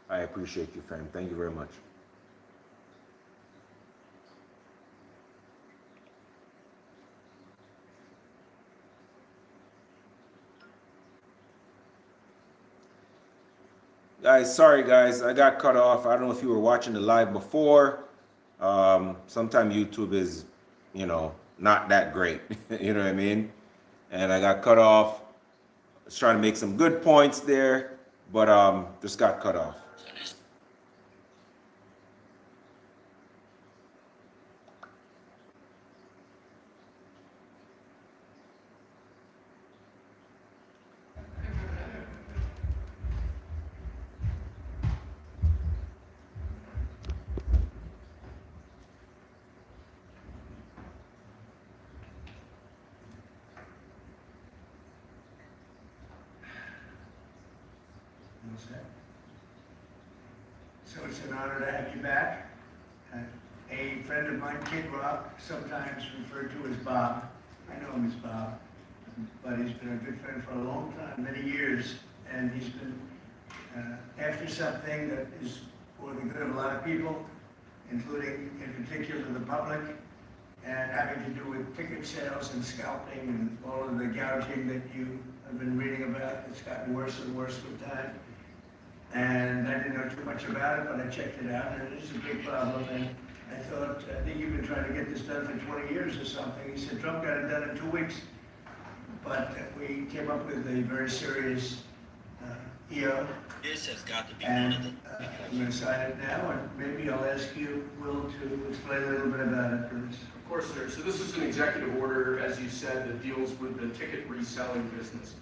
I appreciate you, fam. Thank you very much. Guys, sorry guys, I got cut off. I don't know if you were watching the live before. Sometimes YouTube is, not that great. You know what I mean? And I got cut off. I was trying to make some good points there, but just got cut off. So it's an honor to have you back. A friend of mine, Kid Rock, sometimes referred to as Bob. I know him as Bob, but he's been a good friend for a long time, many years, and he's been after something that is for the good of a lot of people, including in particular the public, and having to do with ticket sales and scalping and all of the gouging that you have been reading about. It's gotten worse and worse with time. And I didn't know too much about it, but I checked it out, and it is a big problem. And I think you've been trying to get this done for 20 years or something. He said Trump got it done in 2 weeks. But we came up with a very serious EO. This has got to be and one of the. I'm going to sign it now, and maybe I'll ask you, Will, to explain a little bit about it, please. Of course, sir. So this is an executive order, as you said, that deals with the ticket reselling business.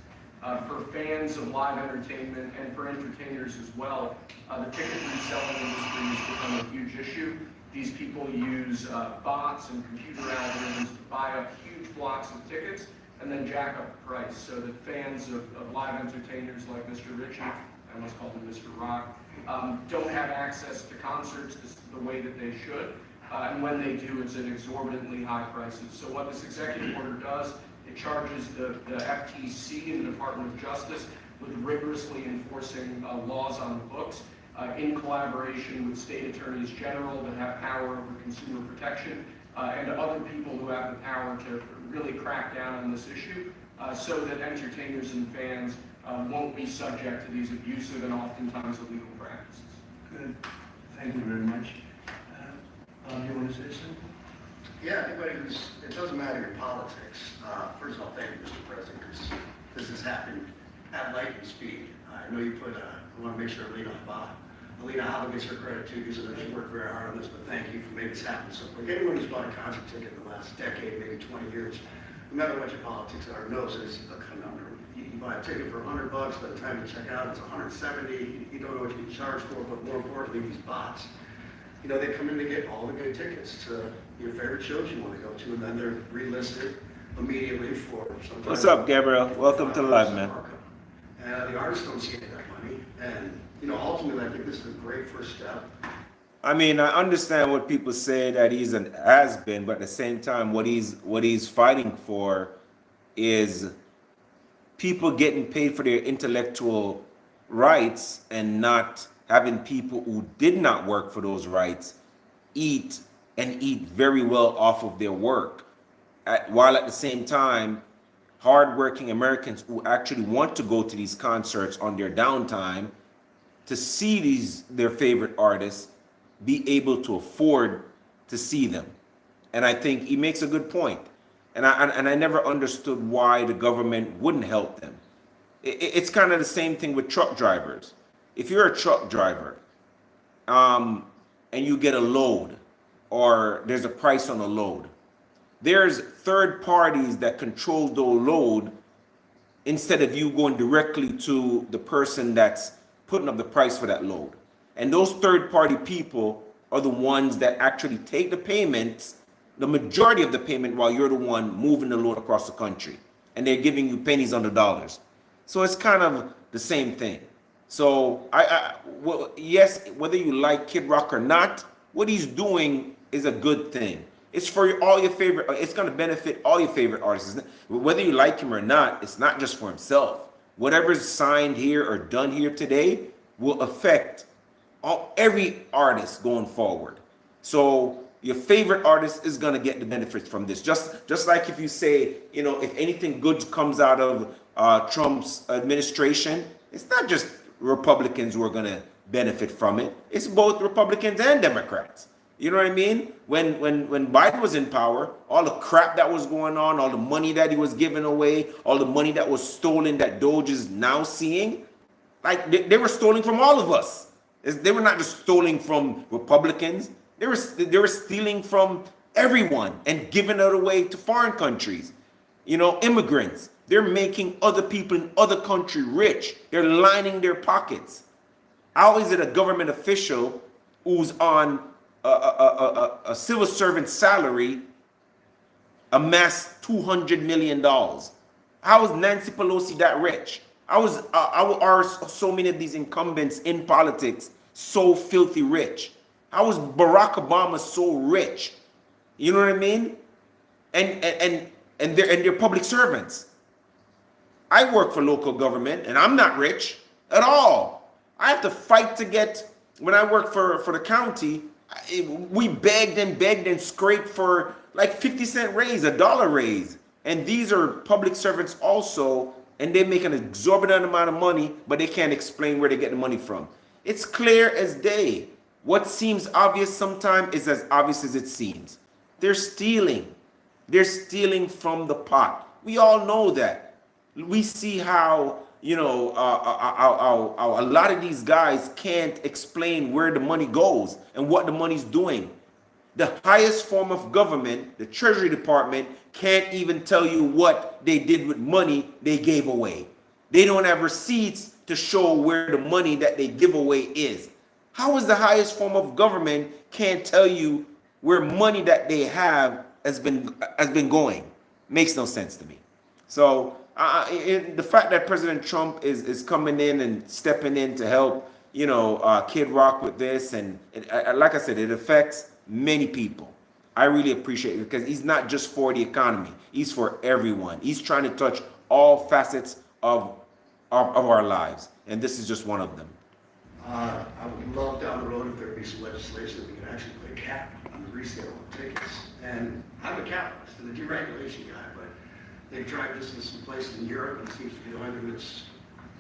For fans of live entertainment and for entertainers as well, the ticket reselling industry has become a huge issue. These people use bots and computer algorithms to buy up huge blocks of tickets and then jack up the price so that fans of live entertainers like Mr. Ritchie, I almost called him Mr. Rock, don't have access to concerts the way that they should. And when they do, it's at exorbitantly high prices. So what this executive order does, it charges the FTC and the Department of Justice with rigorously enforcing laws on the books in collaboration with state attorneys general that have power over consumer protection and other people who have the power to really crack down on this issue so that entertainers and fans won't be subject to these abusive and oftentimes illegal practices. Good. Thank you very much. Do you want to say something? Yeah, anybody it doesn't matter your politics. First of all, thank you, Mr. President, because this has happened at lightning speed. I know you I want to make sure Alina Hava gets her credit too, because I know she worked very hard on this, but thank you for making this happen so quick. Anyone who's bought a concert ticket in the last decade, maybe 20 years, no matter what your politics are, knows it's a conundrum. You buy a ticket for $100, by the time you check out, it's $170. You don't know what you get charged for, but more importantly, these bots. They come in to get all the good tickets to your favorite shows you want to go to, and then they're relisted immediately for sometimes. What's up, Gabriel? Welcome to the live, man. And the artists don't see any of that money, and ultimately, I think this is a great first step. I mean, I understand what people say that he's an has-been, but at the same time, what he's fighting for is people getting paid for their intellectual rights and not having people who did not work for those rights eat very well off of their work, while at the same time, hardworking Americans who actually want to go to these concerts on their downtime to see their favorite artists be able to afford to see them. And I think he makes a good point. And I never understood why the government wouldn't help them. It's kind of the same thing with truck drivers. If you're a truck driver and you get a load or there's a price on a load, there's third parties that control the load instead of you going directly to the person that's putting up the price for that load. And those third party people are the ones that actually take the payments, the majority of the payment, while you're the one moving the load across the country. And they're giving you pennies on the dollars. So it's kind of the same thing. So well, yes, whether you like Kid Rock or not, what he's doing is a good thing. It's for all your favorite, it's going to benefit all your favorite artists. Whether you like him or not, it's not just for himself. Whatever's signed here or done here today will affect every artist going forward. So your favorite artist is gonna get the benefits from this. Just like if you say, you know, if anything good comes out of Trump's administration, it's not just Republicans who are gonna benefit from it. It's both Republicans and Democrats. You know what I mean? When Biden was in power, all the crap that was going on, all the money that he was giving away, all the money that was stolen that Doge is now seeing, like they were stealing from all of us. They were not just stealing from Republicans. They were stealing from everyone and giving it away to foreign countries. You know, immigrants. They're making other people in other countries rich. They're lining their pockets. How is it a government official who's on a civil servant salary amassed $200 million? How is Nancy Pelosi that rich? How are so many of these incumbents in politics so filthy rich? How is Barack Obama so rich? You know what I mean? And they're public servants. I work for local government and I'm not rich at all. I have to fight to get, when I work for the county, we begged and scraped for like 50-cent raise, $1 raise. And these are public servants also, and they make an exorbitant amount of money, but they can't explain where they get the money from. It's clear as day. What seems obvious sometimes is as obvious as it seems. They're stealing. They're stealing from the pot. We all know that. We see how, you know, how a lot of these guys can't explain where the money goes and what the money's doing. The highest form of government, the Treasury Department, can't even tell you what they did with money they gave away. They don't have receipts to show where the money that they give away is. How is the highest form of government can't tell you where money that they have has been going? Makes no sense to me. So the fact that President Trump is coming in and stepping in to help, you know, Kid Rock with this, and like I said, it affects many people. I really appreciate it because he's not just for the economy. He's for everyone. He's trying to touch all facets of our lives, and this is just one of them. I would love down the road if there'd be some legislation that we could actually put a cap on the resale of tickets. And I'm a capitalist and a deregulation guy, but they've tried this in some places in Europe, and it seems to be the only thing that's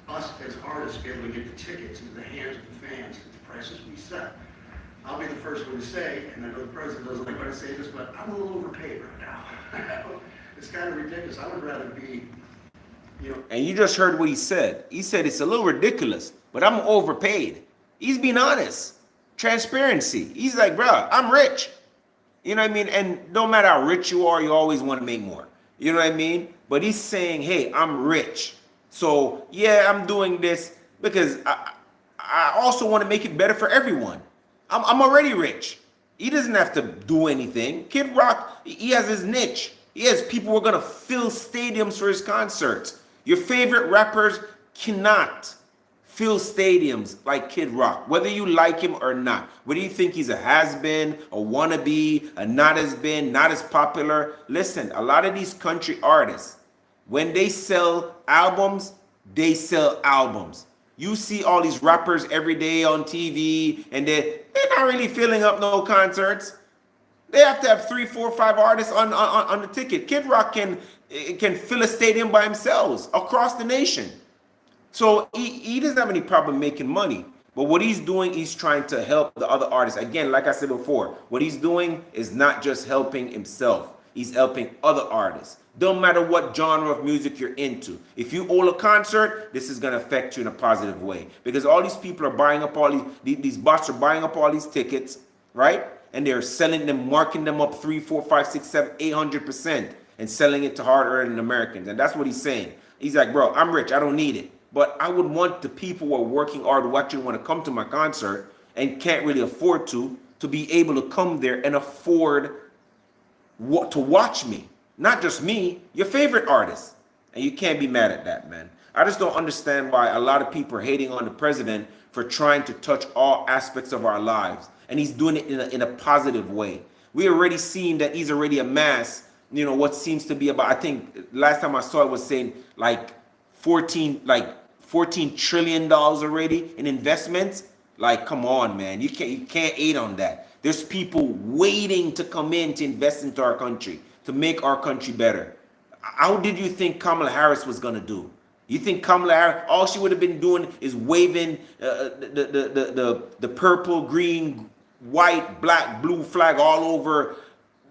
us as artists be able to get the tickets into the hands of the fans at the prices we set. I'll be the first one to say, and I know the president doesn't like when I say this, but I'm a little overpaid right now. It's kind of ridiculous. I would rather be, you know. And you just heard what he said. He said it's a little ridiculous, but I'm overpaid. He's being honest. Transparency. He's like, bro, I'm rich. You know what I mean? And no matter how rich you are, you always want to make more. You know what I mean? But he's saying, hey, I'm rich. So yeah, I'm doing this because I also want to make it better for everyone. I'm already rich. He doesn't have to do anything. Kid Rock, he has his niche. He has people who are going to fill stadiums for his concerts. Your favorite rappers cannot fill stadiums like Kid Rock, whether you like him or not. Whether you think he's a has-been, a wannabe, a not as popular. Listen, a lot of these country artists, when they sell albums, they sell albums. You see all these rappers every day on TV, and they're not really filling up no concerts. They have to have 3, 4, 5 artists on the ticket. Kid Rock can fill a stadium by himself across the nation. So he doesn't have any problem making money. But what he's doing, he's trying to help the other artists. Again, like I said before, what he's doing is not just helping himself. He's helping other artists. Don't matter what genre of music you're into. If you own a concert, this is going to affect you in a positive way. Because all these people are buying up all these bots are buying up all these tickets, right? And they're selling them, marking them up 3, 4, 5, 6, 7, 800% and selling it to hard-earning Americans. And that's what he's saying. He's like, bro, I'm rich. I don't need it. But I would want the people who are working hard, who actually want to come to my concert and can't really afford to be able to come there and afford to watch me. Not just me, your favorite artist. And you can't be mad at that, man. I just don't understand why a lot of people are hating on the president for trying to touch all aspects of our lives. And he's doing it in a positive way. We already seen that he's already amassed, you know, what seems to be about, I think last time I saw it was saying like $14 trillion already in investments. Like, come on, man. You can't hate on that. There's people waiting to come in to invest into our country, to make our country better. How did you think Kamala Harris was gonna do? You think Kamala Harris, all she would have been doing is waving the purple, green, white, black, blue flag all over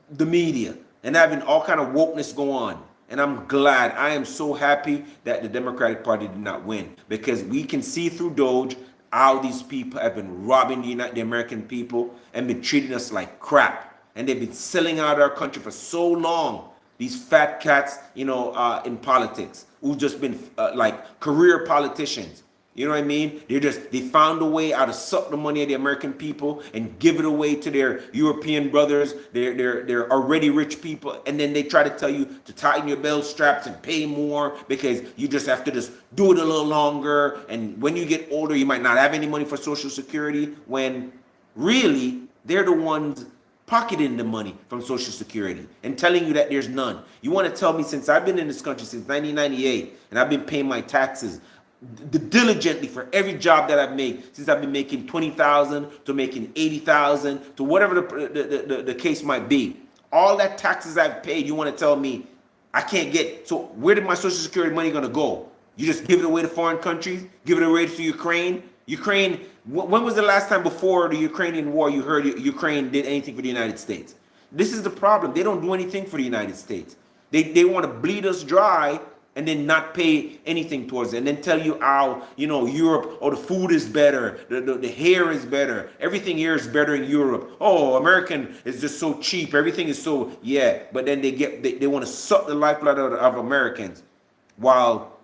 the media and having all kind of wokeness go on. And I'm glad, I am so happy that the Democratic Party did not win, because we can see through Doge how these people have been robbing the American people and been treating us like crap. And they've been selling out our country for so long. These fat cats, in politics, who've just been like career politicians. You know what I mean? They found a way how to suck the money of the American people and give it away to their European brothers, they're already rich people, and then they try to tell you to tighten your belt straps and pay more because you just have to just do it a little longer. And when you get older, you might not have any money for Social Security, when really they're the ones pocketing the money from Social Security and telling you that there's none. You want to tell me, since I've been in this country since 1998 and I've been paying my taxes diligently for every job that I've made, since I've been making 20,000 to making 80,000 to whatever the case might be, all that taxes I've paid, you want to tell me I can't get? So where did my Social Security money going to go? You just give it away to foreign countries, give it away to Ukraine? When was the last time before the Ukrainian war you heard Ukraine did anything for the United States? This is the problem. They don't do anything for the United States. They want to bleed us dry and then not pay anything towards it, and then tell you how, Europe, the food is better, the hair is better, everything here is better in Europe. Oh, American is just so cheap, everything is so, yeah. But then they want to suck the lifeblood of Americans, while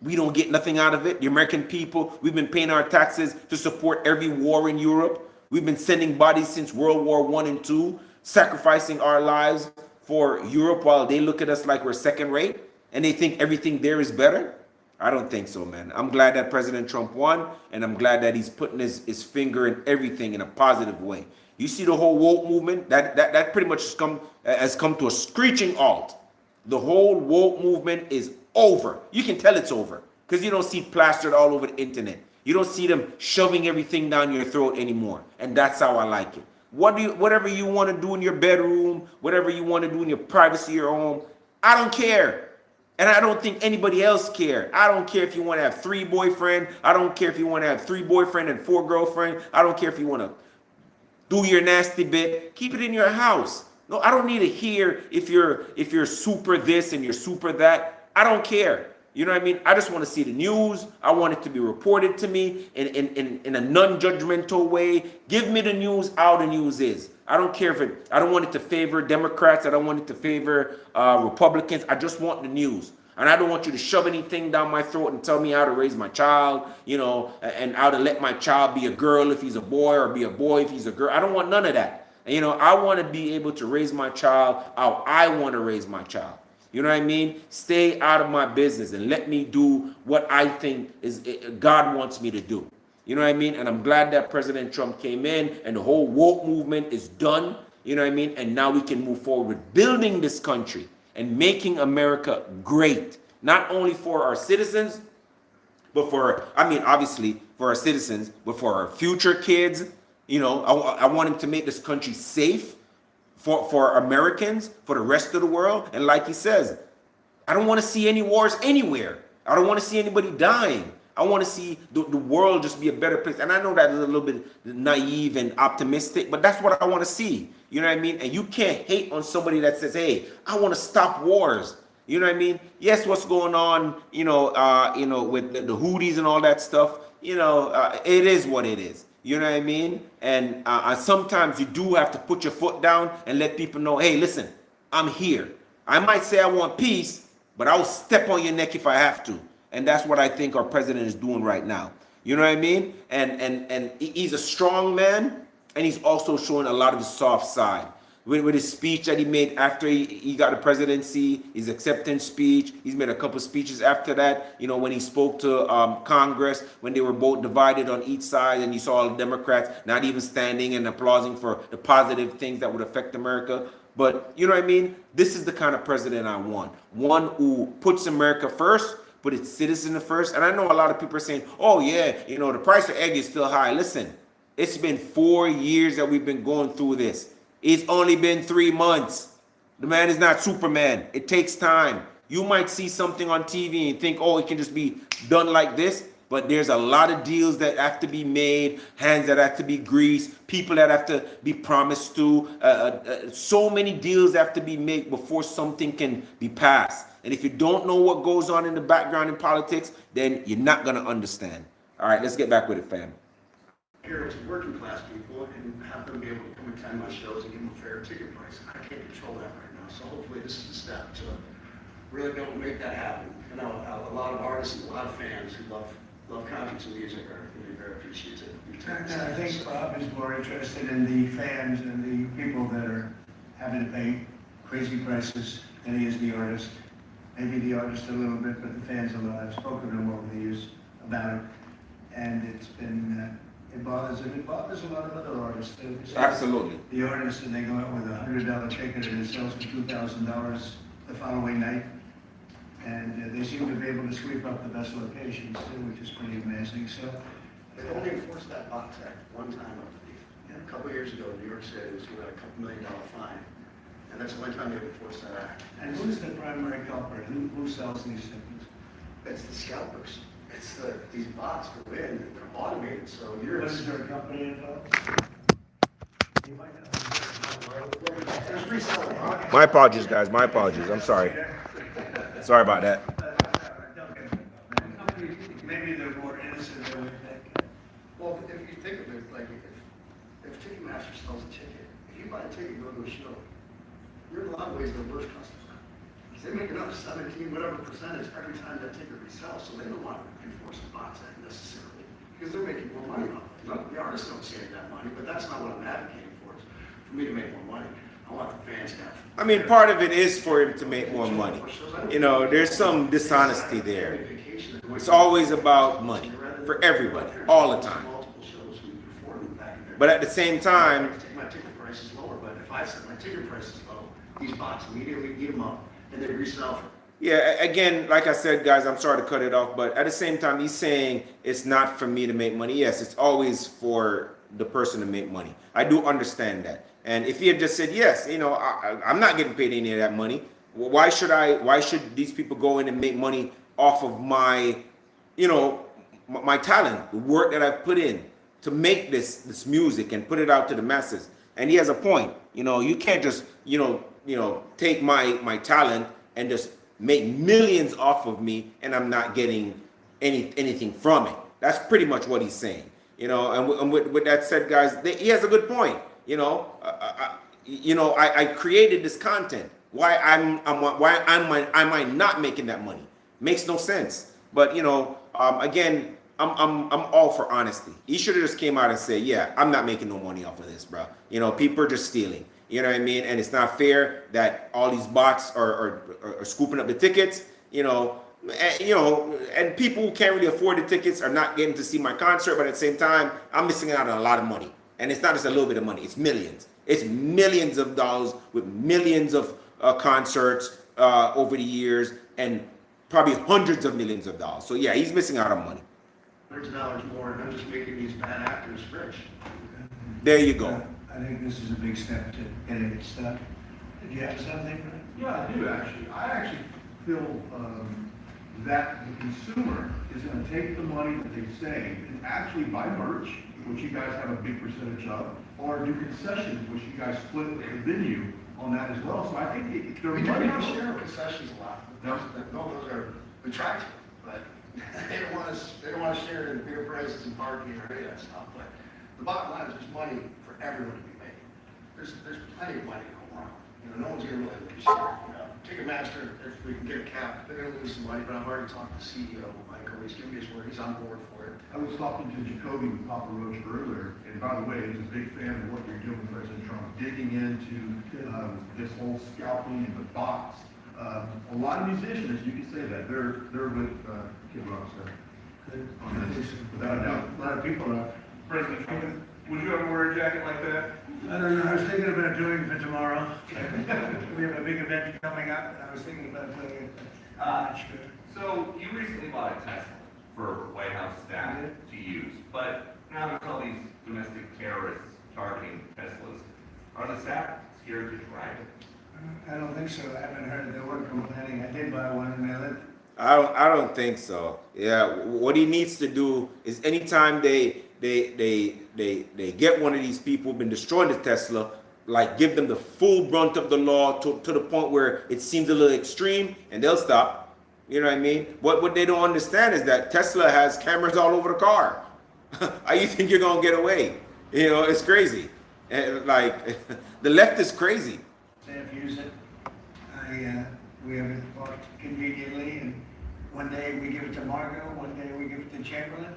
we don't get nothing out of it. The American people, we've been paying our taxes to support every war in Europe. We've been sending bodies since World War I and II, sacrificing our lives for Europe, while they look at us like we're second rate and they think everything there is better. I don't think so, man. I'm glad that President Trump won, and I'm glad that he's putting his finger in everything in a positive way. You see the whole woke movement, that pretty much has come to a screeching halt. The whole woke movement is over. You can tell it's over because you don't see it plastered all over the internet. You don't see them shoving everything down your throat anymore. And that's how I like it. Whatever you want to do in your bedroom, whatever you want to do in your privacy of your home, I don't care. And I don't think anybody else care. I don't care if you want to have 3 boyfriends. I don't care if you want to have 3 boyfriends and 4 girlfriends. I don't care if you want to do your nasty bit. Keep it in your house. No, I don't need to hear if you're super this and you're super that. I don't care. You know what I mean? I just want to see the news. I want it to be reported to me in a non-judgmental way. Give me the news how the news is. I don't care I don't want it to favor Democrats. I don't want it to favor Republicans. I just want the news. And I don't want you to shove anything down my throat and tell me how to raise my child, and how to let my child be a girl if he's a boy, or be a boy if he's a girl. I don't want none of that. I want to be able to raise my child how I want to raise my child. You know what I mean? Stay out of my business and let me do what I think God wants me to do. You know what I mean? And I'm glad that President Trump came in and the whole woke movement is done. You know what I mean? And now we can move forward with building this country and making America great. Not only for our citizens, but obviously for our citizens, but for our future kids. I want him to make this country safe for Americans, for the rest of the world. And like he says, I don't want to see any wars anywhere. I don't want to see anybody dying. I want to see the world just be a better place. And I know that is a little bit naive and optimistic, but that's what I want to see. You know what I mean? And you can't hate on somebody that says, hey, I want to stop wars. You know what I mean? Yes, what's going on, with the Houthis and all that stuff, it is what it is. You know what I mean? And sometimes you do have to put your foot down and let people know, hey, listen, I'm here. I might say I want peace, but I'll step on your neck if I have to. And that's what I think our president is doing right now. You know what I mean? And he's a strong man, and he's also showing a lot of his soft side. With his speech that he made after he got the presidency, his acceptance speech, he's made a couple speeches after that, when he spoke to Congress, when they were both divided on each side, and you saw all the Democrats not even standing and applauding for the positive things that would affect America. But you know what I mean? This is the kind of president I want. One who puts America first, put its citizen first. And I know a lot of people are saying, oh yeah, you know, the price of egg is still high. Listen, it's been 4 years that we've been going through this. It's only been 3 months. The man is not Superman. It takes time. You might see something on TV and think, oh, it can just be done like this. But there's a lot of deals that have to be made, hands that have to be greased, people that have to be promised to. So many deals have to be made before something can be passed. And if you don't know what goes on in the background in politics, then you're not going to understand. All right, let's get back with it, fam. Here to working class people and have them be able to come attend my shows and give them a fair ticket price. I can't control that right now, so hopefully this is a step to really be able to make that happen. You know, a lot of artists and a lot of fans who love concerts and music are going to be very appreciative. And I think Bob is more interested in the fans and the people that are having to pay crazy prices than he is the artist. Maybe the artist a little bit, but the fans a lot. I've spoken to him over the years about it, and it's been, it bothers him. It bothers a lot of other artists too. Absolutely. The artists, and they go out with $100 ticket and it sells for $2,000 the following night. And they seem to be able to sweep up the best locations too, which is pretty amazing. So They only enforced that box act one time, I believe. A couple of years ago, New York City was given a $2 million fine. And that's the only time they enforced that act. and who's the primary culprit? Who sells these things? It's the scalpers. It's these bots go in and they're automated, so you're. What is their company involved? You might know. There's reselling. My apologies, guys. My apologies. I'm sorry. Sorry about that. Maybe they're more innocent than we think. Well, if you think of it, like if Ticketmaster sells a ticket, if you buy a ticket and go to a show, you're in a lot of ways the worst customer. They make another 17, whatever percentage every time that ticket resells, so they don't want to enforce the box act necessarily, because they're making more money off it. The artists don't save that money, but that's not what I'm advocating for. It's for me to make more money. I want the fans to have. I mean, part of it is for him to make more money. You know, there's some dishonesty there. It's always about money for everybody, all the time. But at the same time, My ticket price is lower, but if I set my ticket price is low, these bots immediately eat them up and they resell for. yeah, again, like I said, guys, I'm sorry to cut it off, but at the same time, he's saying it's not for me to make money. Yes, it's always for the person to make money. I do understand that. And if he had just said, yes, you know, I'm not getting paid any of that money, why should these people go in and make money off of my, you know, my talent, the work that I've put in to make this music and put it out to the masses? And he has a point. You know, you can't just, you know, take my talent and just make millions off of me and I'm not getting anything from it. That's pretty much what he's saying. You know, and with that said, guys, he has a good point. You know, I created this content. Why am I not making that money? Makes no sense. But you know, again, I'm all for honesty. He should have just came out and said, yeah, I'm not making no money off of this, bro. You know, people are just stealing. You know what I mean? And it's not fair that all these bots are scooping up the tickets. You know, and people who can't really afford the tickets are not getting to see my concert. But at the same time, I'm missing out on a lot of money. And it's not just a little bit of money, it's millions. It's millions of dollars with millions of concerts over the years and probably hundreds of millions of dollars. So yeah, he's missing out on money. Hundreds of dollars more, and I'm just making these bad actors rich. There you go. I think this is a big step to getting it stopped. Did you have something, Brent? Yeah, I do actually. I actually feel that the consumer is going to take the money that they save and actually buy merch, which you guys have a big percentage of, or do concessions, which you guys split with the venue on that as well. So I think they're We money. don't share concessions a lot. No. Those are attractive, but they don't want to share in beer prices and parking or any of that stuff. But the bottom line is there's money for everyone to be made. There's plenty of money going around. You know, no one's going to really lose share. Ticketmaster, if we can get a cap, they're going to lose some money, but I've already talked to the CEO, Michael. He's giving me his word. He's on board for it. I was talking to Jacoby with Papa Roach earlier, and by the way, he's a big fan of what you're doing, President Trump, digging into this whole scalping and the bots. A lot of musicians, you can say that, they're with Kid Rock, so. Without a doubt. A lot of people are. President Trump, Would you ever wear a jacket like that? I don't know, I was thinking about doing it for tomorrow. We have a big event coming up, and I was thinking about doing it, but I'm not sure. So you recently bought a Tesla for White House staff to use, but now there's all these domestic terrorists targeting Teslas. Are the staff scared to drive it? I don't think so, I haven't heard they were complaining, I did buy one and I lived. I don't think so. Yeah, what he needs to do is anytime they get one of these people who've been destroying the Tesla, like give them the full brunt of the law to the point where it seems a little extreme, and they'll stop. You know what I mean? What they don't understand is that Tesla has cameras all over the car. How you think you're gonna get away? You know, it's crazy. And like the left is crazy. Staff use it. We have it bought conveniently, and one day we give it to Margot, one day we give it to Chamberlain,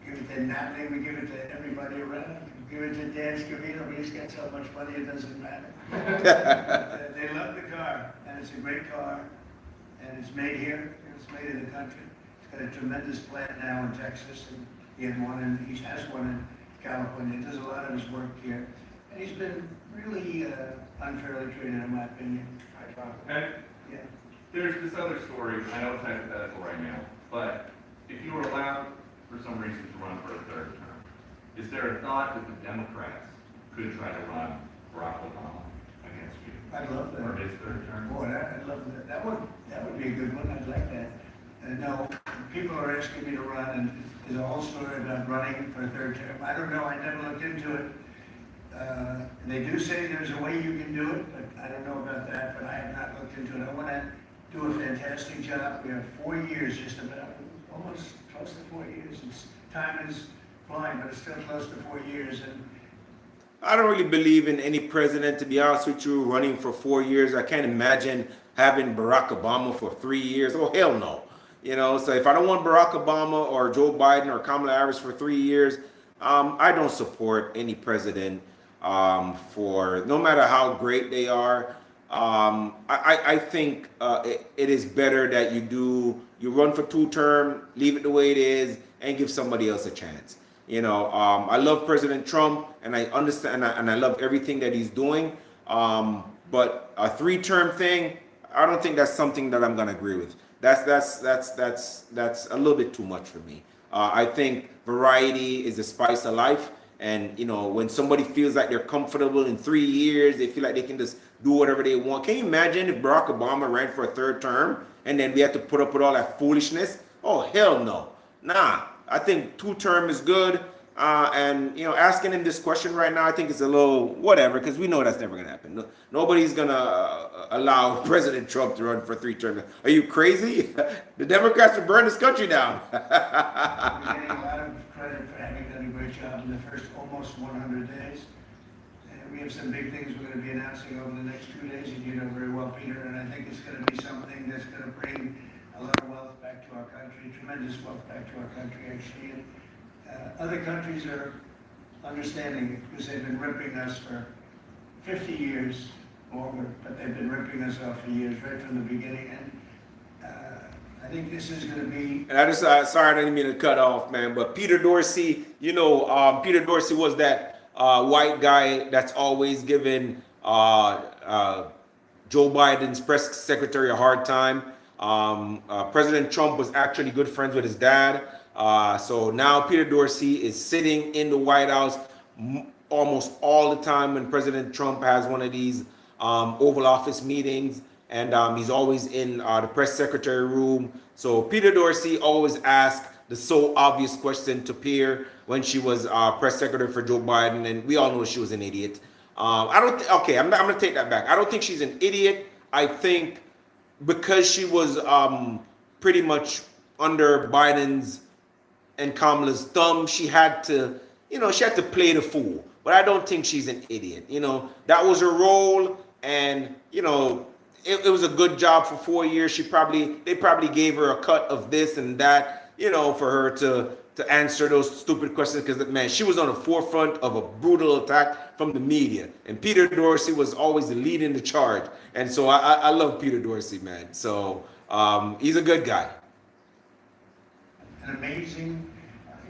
give it to Natalie, we give it to everybody around, give it to Dan Scavino, he's got so much money it doesn't matter. They love the car, and it's a great car, and it's made here, and it's made in the country. It's got a tremendous plant now in Texas, and he had one, and he has one in California. He does a lot of his work here, and he's been really unfairly treated, in my opinion. And Yeah. there's this other story, I know it's hypothetical right now, but if you were allowed for some reason to run for a third term, is there a thought that the Democrats could try to run Barack Obama against you I'd love for that. his third term? Boy, I'd love that. That would be a good one. I'd like that. No, people are asking me to run, and there's a whole story about running for a third term. I don't know. I never looked into it. They do say there's a way you can do it, but I don't know about that. But I have not looked into it. I want to do a fantastic job. We have 4 years, just about, almost close to 4 years. Time is flying, but it's still close to 4 years. And I don't really believe in any president, to be honest with you, running for 4 years. I can't imagine having Barack Obama for 3 years. Oh, hell no. You know, so if I don't want Barack Obama or Joe Biden or Kamala Harris for 3 years, I don't support any president for no matter how great they are. I think it is better that you run for 2 terms, leave it the way it is, and give somebody else a chance. You know, I love President Trump, and I understand, and I love everything that he's doing. But a 3-term thing, I don't think that's something that I'm going to agree with. That's a little bit too much for me. I think variety is the spice of life, and you know, when somebody feels like they're comfortable in 3 years, they feel like they can just do whatever they want. Can you imagine if Barack Obama ran for a 3rd term, and then we had to put up with all that foolishness? Oh, hell no. Nah. I think 2 term is good, and you know, asking him this question right now, I think it's a little whatever, because we know that's never gonna happen. Nobody's gonna allow President Trump to run for 3 terms. Are you crazy? The Democrats will burn this country down. we're getting a lot of credit for having done a great job in the first almost 100 days. And we have some big things we're going to be announcing over the next 2 days, and you know very well, Peter, and I think it's going to be something that's going to bring a lot of wealth back to our country, tremendous wealth back to our country, actually. And other countries are understanding it because they've been ripping us for 50 years longer, but they've been ripping us off for years, right from the beginning. And I think this is going to be. And I just, sorry, I didn't mean to cut off, man, but Peter Dorsey, you know, Peter Dorsey was that white guy that's always giving Joe Biden's press secretary a hard time. President Trump was actually good friends with his dad. So now Peter Dorsey is sitting in the White House almost all the time when President Trump has one of these Oval Office meetings, and he's always in the press secretary room. So Peter Dorsey always asked the so obvious question to Pierre when she was press secretary for Joe Biden, and we all know she was an idiot. I'm gonna take that back. I don't think she's an idiot. I think because she was pretty much under Biden's and Kamala's thumb, she had to play the fool. But I don't think she's an idiot. You know, that was her role, and you know, it was a good job for 4 years. They probably gave her a cut of this and that, you know, for her to answer those stupid questions, because man, she was on the forefront of a brutal attack from the media, and Peter Dorsey was always leading the charge. And so I love Peter Dorsey, man. So he's a good guy. An amazing,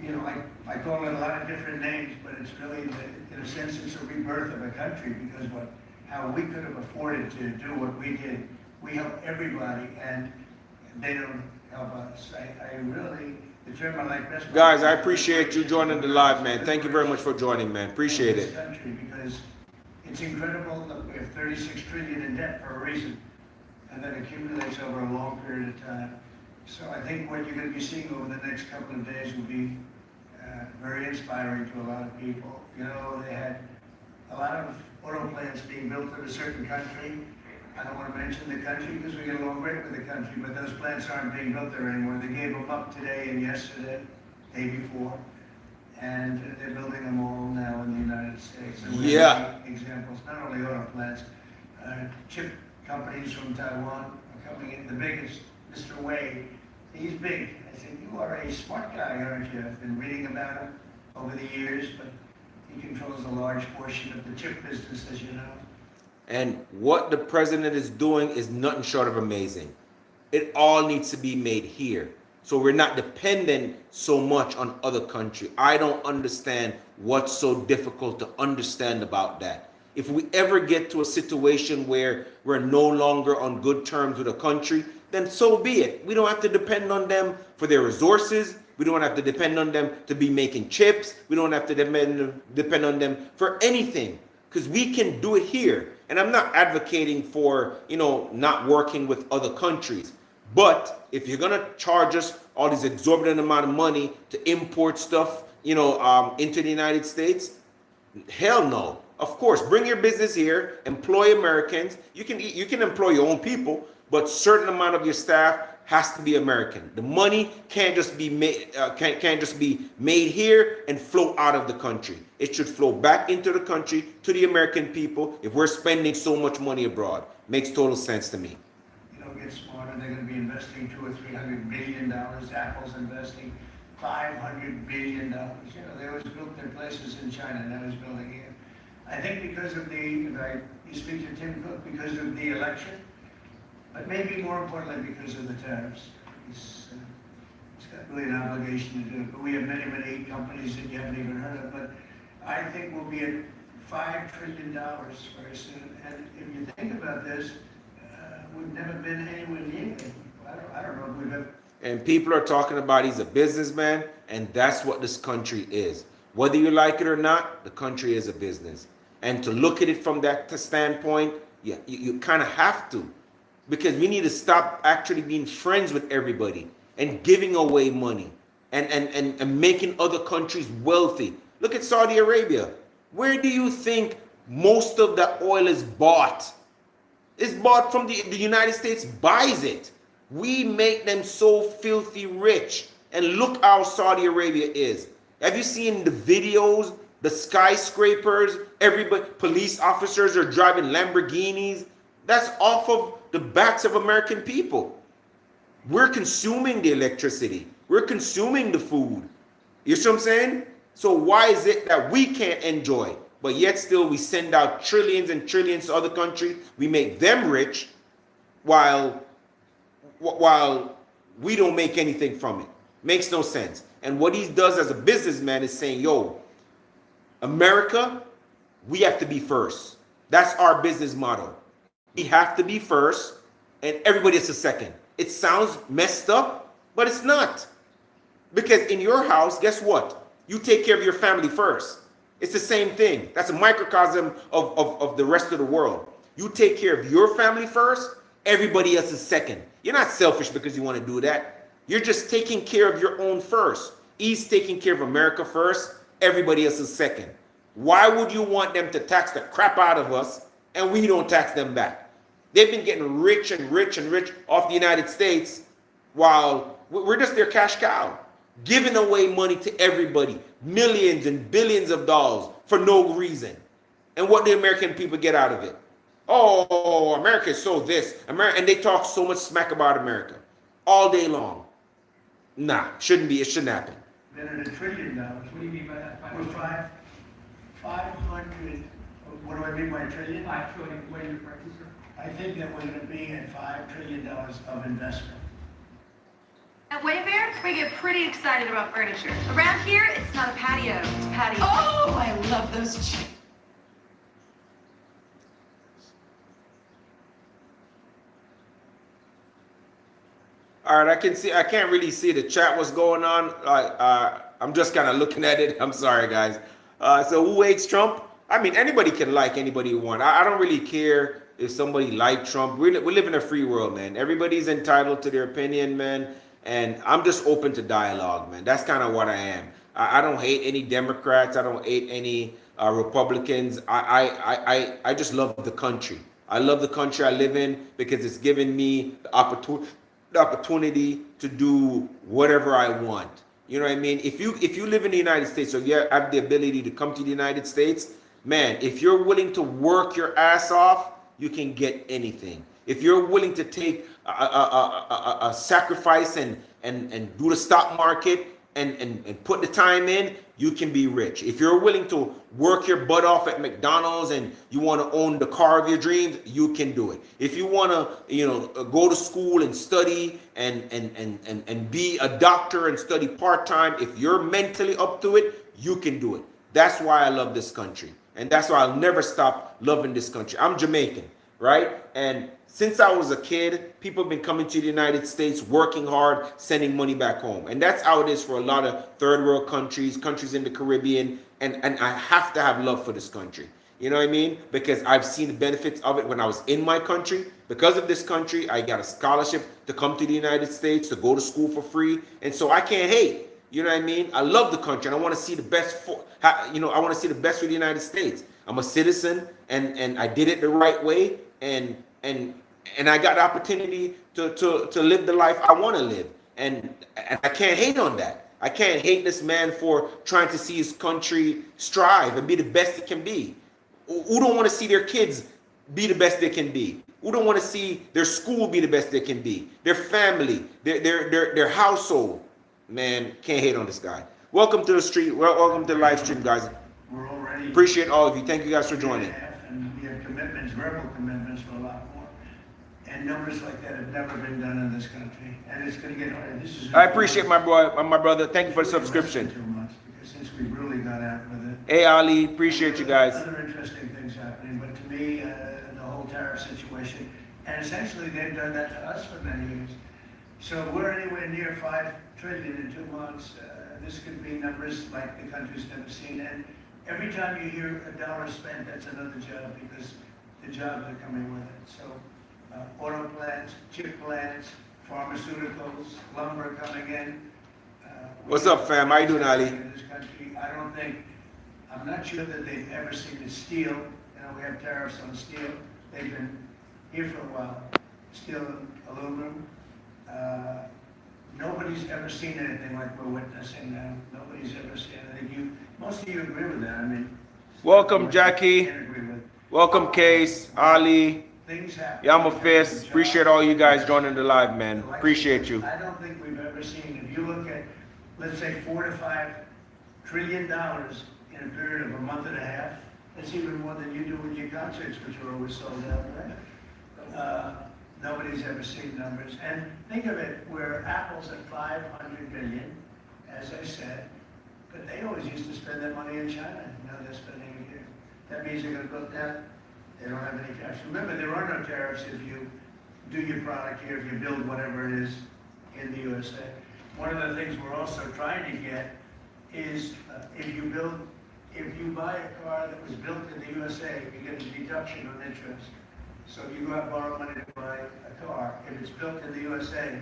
you know, I call it a lot of different names, but it's really, in a sense, it's a rebirth of a country, because how we could have afforded to do what we did. We help everybody, and they don't help us. I really, the term I like best. Guys, I appreciate you joining the live, man. Thank you very much for joining, man. Appreciate this it. country, because it's incredible that we have 36 trillion in debt for a reason, and that accumulates over a long period of time. So I think what you're going to be seeing over the next couple of days will be very inspiring to a lot of people. You know, they had a lot of auto plants being built in a certain country. I don't want to mention the country because we get along great with the country, but those plants aren't being built there anymore. They gave them up today and yesterday, day before, and they're building them all now in the United States. And we have examples, not only auto plants, chip companies from Taiwan are coming in. The biggest, Mr. Wei, he's big. I said, you are a smart guy, aren't you? I've been reading about him over the years, but he controls a large portion of the chip business, as you know. And what the president is doing is nothing short of amazing. It all needs to be made here, so we're not dependent so much on other countries. I don't understand what's so difficult to understand about that. If we ever get to a situation where we're no longer on good terms with a country, then so be it. We don't have to depend on them for their resources. We don't have to depend on them to be making chips. We don't have to depend on them for anything, because we can do it here. And I'm not advocating for, you know, not working with other countries. But if you're going to charge us all this exorbitant amount of money to import stuff, you know, into the United States, hell no. Of course, bring your business here, employ Americans. You can employ your own people, but certain amount of your staff has to be American. The money can't just be made here and flow out of the country. It should flow back into the country to the American people. If we're spending so much money abroad, makes total sense to me. You know, get smarter. They're going to be investing $200 or $300 billion. Apple's investing $500 billion. You know, they always built their places in China. Now he's building here. I think because of you speak to Tim Cook, because of the election, but maybe more importantly because of the tariffs. He's got really an obligation to do it. But we have many, many companies that you haven't even heard of. But I think we'll be at $5 trillion very soon. And if you think about this, we've never been anywhere near it. I don't know if we've ever. And people are talking about he's a businessman, and that's what this country is. Whether you like it or not, the country is a business. And to look at it from that standpoint, yeah, you kind of have to. Because we need to stop actually being friends with everybody and giving away money and making other countries wealthy. Look at Saudi Arabia. Where do you think most of the oil is bought? It's bought from the United States buys it. We make them so filthy rich. And look how Saudi Arabia is. Have you seen the videos, the skyscrapers? Everybody, police officers are driving Lamborghinis. That's off of the backs of American people. We're consuming the electricity. We're consuming the food. You see what I'm saying? So why is it that we can't enjoy, but yet still we send out trillions and trillions to other countries? We make them rich while we don't make anything from it. Makes no sense. And what he does as a businessman is saying, yo, America, we have to be first. That's our business model. We have to be first, and everybody is a second. It sounds messed up, but it's not. Because in your house, guess what? You take care of your family first. It's the same thing. That's a microcosm of the rest of the world. You take care of your family first, everybody else is second. You're not selfish because you want to do that. You're just taking care of your own first. He's taking care of America first, everybody else is second. Why would you want them to tax the crap out of us and we don't tax them back? They've been getting rich and rich and rich off the United States while we're just their cash cow, giving away money to everybody, millions and billions of dollars for no reason. And what do American people get out of it? Oh, America is so this. And they talk so much smack about America all day long. Nah, shouldn't be. It shouldn't happen. Been at $1 trillion. What do you mean by that? We're 500. What do I mean by trillion? 5 trillion. What are you practicing? I think that we're going to be at $5 trillion of investment. At Wayfair, we get pretty excited about furniture. Around here, it's not a patio, it's a patio. Oh, I love those chairs. All right, I can't really see the chat, what's going on. I'm just kind of looking at it. I'm sorry, guys. So who hates Trump? I mean, anybody can like anybody you want. I don't really care if somebody like Trump. We live in a free world, man. Everybody's entitled to their opinion, man. And I'm just open to dialogue, man. That's kind of what I am. I don't hate any Democrats. I don't hate any Republicans. I just love the country. I love the country I live in because it's given me the opportunity to do whatever I want. You know what I mean? If you live in the United States, or you have the ability to come to the United States, man, if you're willing to work your ass off, you can get anything. If you're willing to take a sacrifice and do the stock market and put the time in, you can be rich. If you're willing to work your butt off at McDonald's and you want to own the car of your dreams, you can do it. If you want to, go to school and study and be a doctor and study part-time, if you're mentally up to it, you can do it. That's why I love this country. And that's why I'll never stop loving this country. I'm Jamaican, right? And since I was a kid, people have been coming to the United States, working hard, sending money back home. And that's how it is for a lot of third world countries, countries in the Caribbean. And I have to have love for this country. You know what I mean? Because I've seen the benefits of it when I was in my country. Because of this country, I got a scholarship to come to the United States, to go to school for free. And so I can't hate. You know what I mean? I love the country and I want to see the best I want to see the best for the United States. I'm a citizen and I did it the right way and I got the opportunity to live the life I want to live. And I can't hate on that. I can't hate this man for trying to see his country strive and be the best it can be. Who don't want to see their kids be the best they can be? Who don't want to see their school be the best they can be? Their family, their household. Man, can't hate on this guy. Welcome to the street. Welcome to the live stream, guys. We're already. Appreciate all of you. Thank you guys for joining. And we have commitments, verbal commitments for a lot more. And numbers like that have never been done in this country. And it's going to get harder. I appreciate my brother. Thank you for the subscription. Too much, because since we really got out with it. Hey, Ali. Appreciate you guys. Other interesting things happening, but to me, the whole tariff situation, and essentially they've done that to us for many years. So we're anywhere near 5 trillion in 2 months. This could be numbers like the country's never seen. And every time you hear a dollar spent, that's another job because the jobs are coming with it. So auto plants, chip plants, pharmaceuticals, lumber coming in. What's up, fam? How you doing, Ali? In this country, I'm not sure that they've ever seen the steel. We have tariffs on steel. They've been here for a while. Steel and aluminum. Nobody's ever seen anything like we're witnessing now. Nobody's ever seen anything. Most of you agree with that. I mean, welcome, Jackie. Welcome, Case, Ali. Things happen. Yama Fist. Appreciate all you guys joining the live, man. Appreciate you. I don't think we've ever seen, if you look at, let's say, $4 to $5 trillion in a period of a month and a half, that's even more than you do with your concerts, which are always sold out, right? Nobody's ever seen numbers. And think of it, where Apple's at 500 billion, as I said, but they always used to spend their money in China. Now they're spending it here. That means they're going to go down. They don't have any tariffs. Remember, there are no tariffs if you do your product here, if you build whatever it is in the USA. One of the things we're also trying to get is if you buy a car that was built in the USA, you get a deduction on interest. So if you go out and borrow money to buy a car, if it's built in the USA,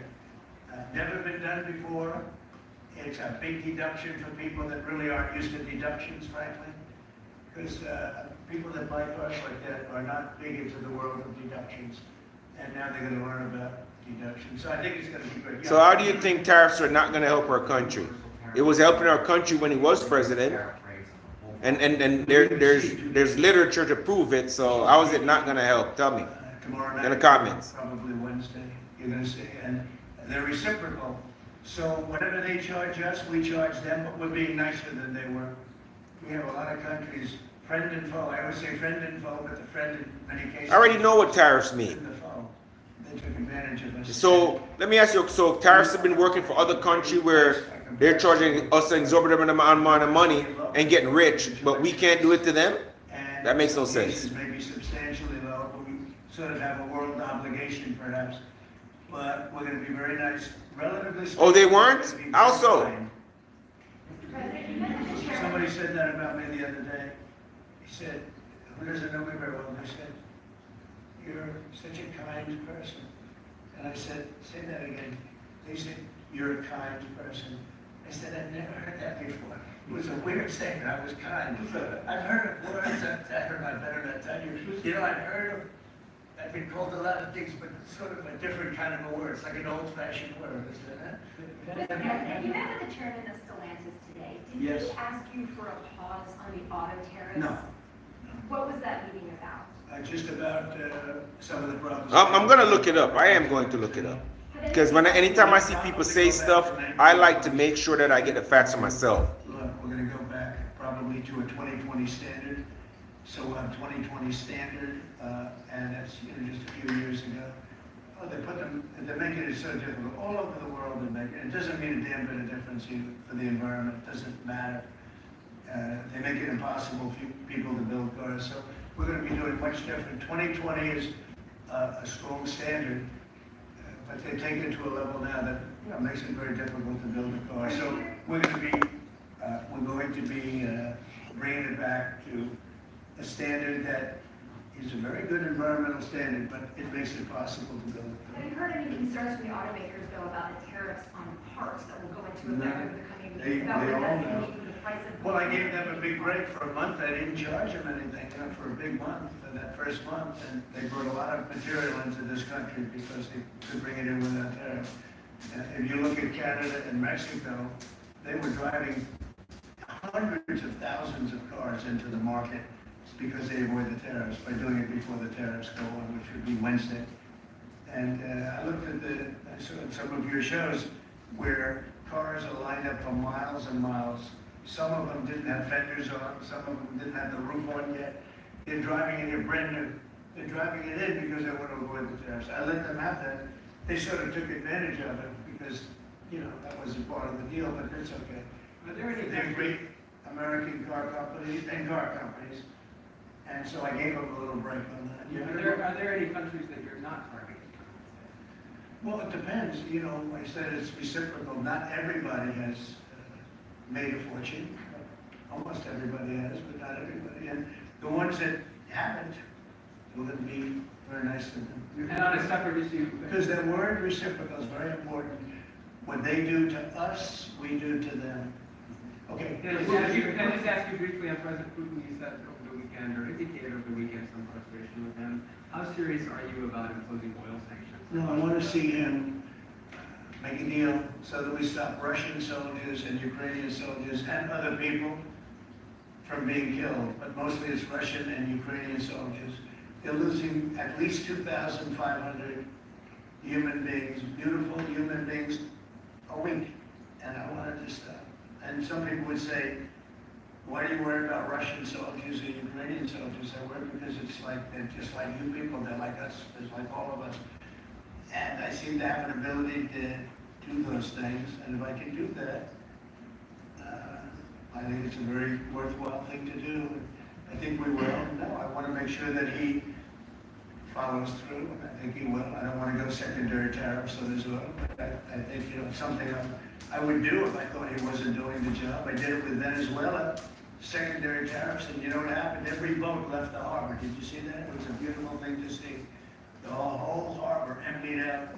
never been done before, it's a big deduction for people that really aren't used to deductions, frankly. Because people that buy cars like that are not big into the world of deductions. And now they're going to learn about deductions. So I think it's going to be great. So how do you think tariffs are not going to help our country? It was helping our country when he was president. And there's literature to prove it, so how is it not going to help? Tell me tomorrow night, in the comments. Probably Wednesday, you're going to see. And they're reciprocal. So whatever they charge us, we charge them, but we're being nicer than they were. We have a lot of countries, friend and foe. I always say friend and foe, but the friend in many cases. I already know what tariffs mean. The foe. They took advantage of us. So let me ask you, so tariffs have been working for other countries where they're charging us an exorbitant amount of money and getting rich, but we can't do it to them? And That makes no some cases sense. may be substantially low, but we sort of have a world obligation perhaps. But we're gonna be very nice, relatively speaking. Oh, they weren't? we're gonna be very Also. kind. Somebody said that about me the other day. He said, who doesn't know me very well, they said, you're such a kind person. And I said, say that again. They said, you're a kind person. I said, I've never heard that before. It was a weird statement, I was kind. I've heard of words, I heard I better not tell you. You know, I've heard of, I've been called a lot of things, but it's sort of a different kind of a word. It's like an old-fashioned word, isn't it? Mr. President, you met with the chairman of Stellantis today. Did Yes. he ask you for a pause on the auto tariffs? No. What was that meeting about? Just about some of the problems. I'm gonna look it up. I am going to look it up. Because anytime I see people say stuff, I like to make sure that I get the facts for myself. Look, we're gonna go back probably to a 2020 standard. So we'll have 2020 standard, and that's, just a few years ago. Oh, they're making it so difficult all over the world. It doesn't mean a damn bit of difference for the environment, it doesn't matter. They make it impossible for people to build cars, so we're gonna be doing much different. 2020 is a strong standard, but they take it to a level now that, makes it very difficult to build a car. So we're going to be bringing it back to a standard that is a very good environmental standard, but it makes it possible to build a car. Have you heard any concerns from the automakers, though, about the tariffs on parts that will go into effect over the coming They weeks? About all what that's know. going to mean for the price of. Well, I gave them a big break for a month. I didn't charge them anything, for a big month, for that first month. And they brought a lot of material into this country because they could bring it in without tariff. If you look at Canada and Mexico, they were driving hundreds of thousands of cars into the market because they avoid the tariffs by doing it before the tariffs go on, which would be Wednesday. And I looked at I saw some of your shows where cars are lined up for miles and miles. Some of them didn't have fenders on, some of them didn't have the roof on yet. They're driving it in brand new. They're driving it in because they want to avoid the tariffs. I let them have that. They sort of took advantage of it because, that wasn't part of the deal, but it's okay. They're great American car companies and car companies. And so I gave them a little break on that. Are there any countries that you're not targeting? Well, it depends, I said it's reciprocal. Not everybody has made a fortune. Almost everybody has, but not everybody. And the ones that haven't, we're going to be very nice to them. And on a separate issue. Because that word reciprocal is very important. What they do to us, we do to them. Okay. Can I just ask you briefly on President Putin? You said over the weekend, or indicated over the weekend, some frustration with him. How serious are you about imposing oil sanctions? No, I want to see him make a deal so that we stop Russian soldiers and Ukrainian soldiers and other people from being killed. But mostly it's Russian and Ukrainian soldiers. They're losing at least 2,500 human beings, beautiful human beings, a week. And I want it to stop. And some people would say, why do you worry about Russian soldiers and Ukrainian soldiers? I worry because they're just like you people. They're like us. They're like all of us. And I seem to have an ability to do those things. And if I can do that, I think it's a very worthwhile thing to do. I think we will. No, I want to make sure that he follows through, and I think he will. I don't want to go secondary tariffs on his oil, but I think, something I would do if I thought he wasn't doing the job. I did it with Venezuela, secondary tariffs, and you know what happened? Every boat left the harbor. Did you see that? It was a beautiful thing to see. The whole harbor emptied out.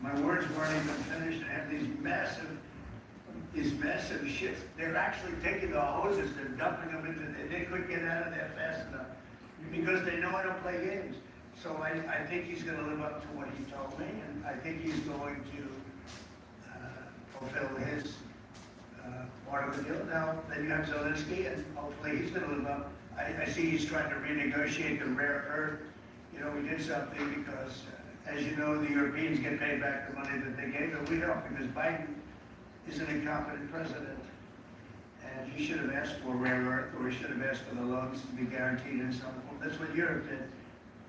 My words weren't even finished. I have these massive ships. They're actually taking the hoses, they're dumping them into there. They couldn't get out of there fast enough because they know I don't play games. So I think he's going to live up to what he told me, and I think he's going to fulfill his part of the deal. Now, then you have Zelensky, and hopefully he's going to live up. I see he's trying to renegotiate the rare earth. We did something because, as you know, the Europeans get paid back the money that they gave, but we don't because Biden is an incompetent president. And he should have asked for rare earth, or he should have asked for the loans to be guaranteed in some form. That's what Europe did.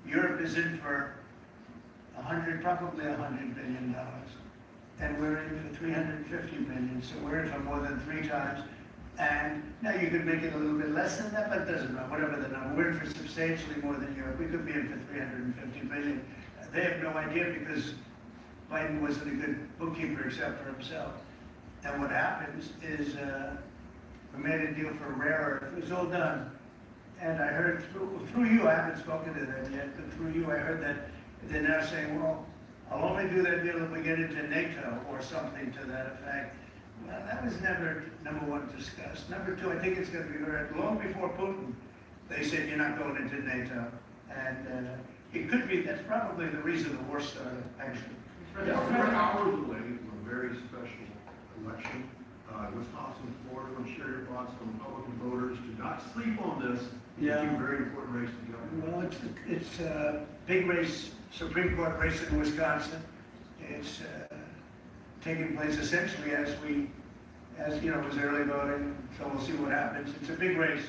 Europe is in for probably $100 billion. And we're in for 350 million, so we're in for more than 3 times. And now you could make it a little bit less than that, but it doesn't matter, whatever the number. We're in for substantially more than Europe. We could be in for 350 billion. They have no idea because Biden wasn't a good bookkeeper except for himself. And what happens is we made a deal for rare earth. It was all done. And I heard through you, I haven't spoken to them yet, but through you, I heard that they're now saying, well, I'll only do that deal if we get into NATO or something to that effect. Well, that was never, number one, discussed. Number two, I think it's going to be heard long before Putin. They said, you're not going into NATO. And it could be, that's probably the reason the war started, actually. We're hours away from a very special election. Wisconsin, Florida, want to share your thoughts on Republican voters. Do not sleep on this. Yeah. It's a very important race to go. Well, it's a big race, Supreme Court race in Wisconsin. It's taking place essentially as you know, it was early voting, so we'll see what happens. It's a big race.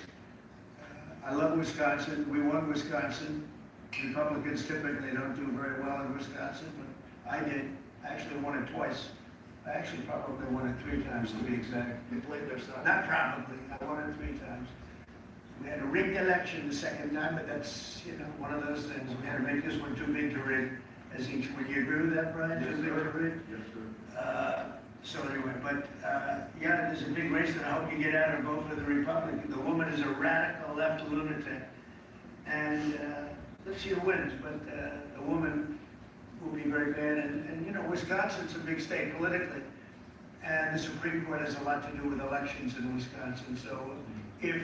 I love Wisconsin. We won Wisconsin. Republicans typically don't do very well in Wisconsin, but I did. I actually won it twice. I actually probably won it 3 times to be exact. You played their side. Not probably, I won it 3 times. We had a rigged election the second time, but that's, you know, one of those things. We had to make this one too big to rig, as each, would you agree with that, Brian? Yes, Too big sir. to rig? Yes, sir. So anyway, but, yeah, there's a big race, and I hope you get out and vote for the Republican. The woman is a radical left lunatic, and let's see who wins, but the woman will be very bad, and you know, Wisconsin's a big state politically, and the Supreme Court has a lot to do with elections in Wisconsin, so if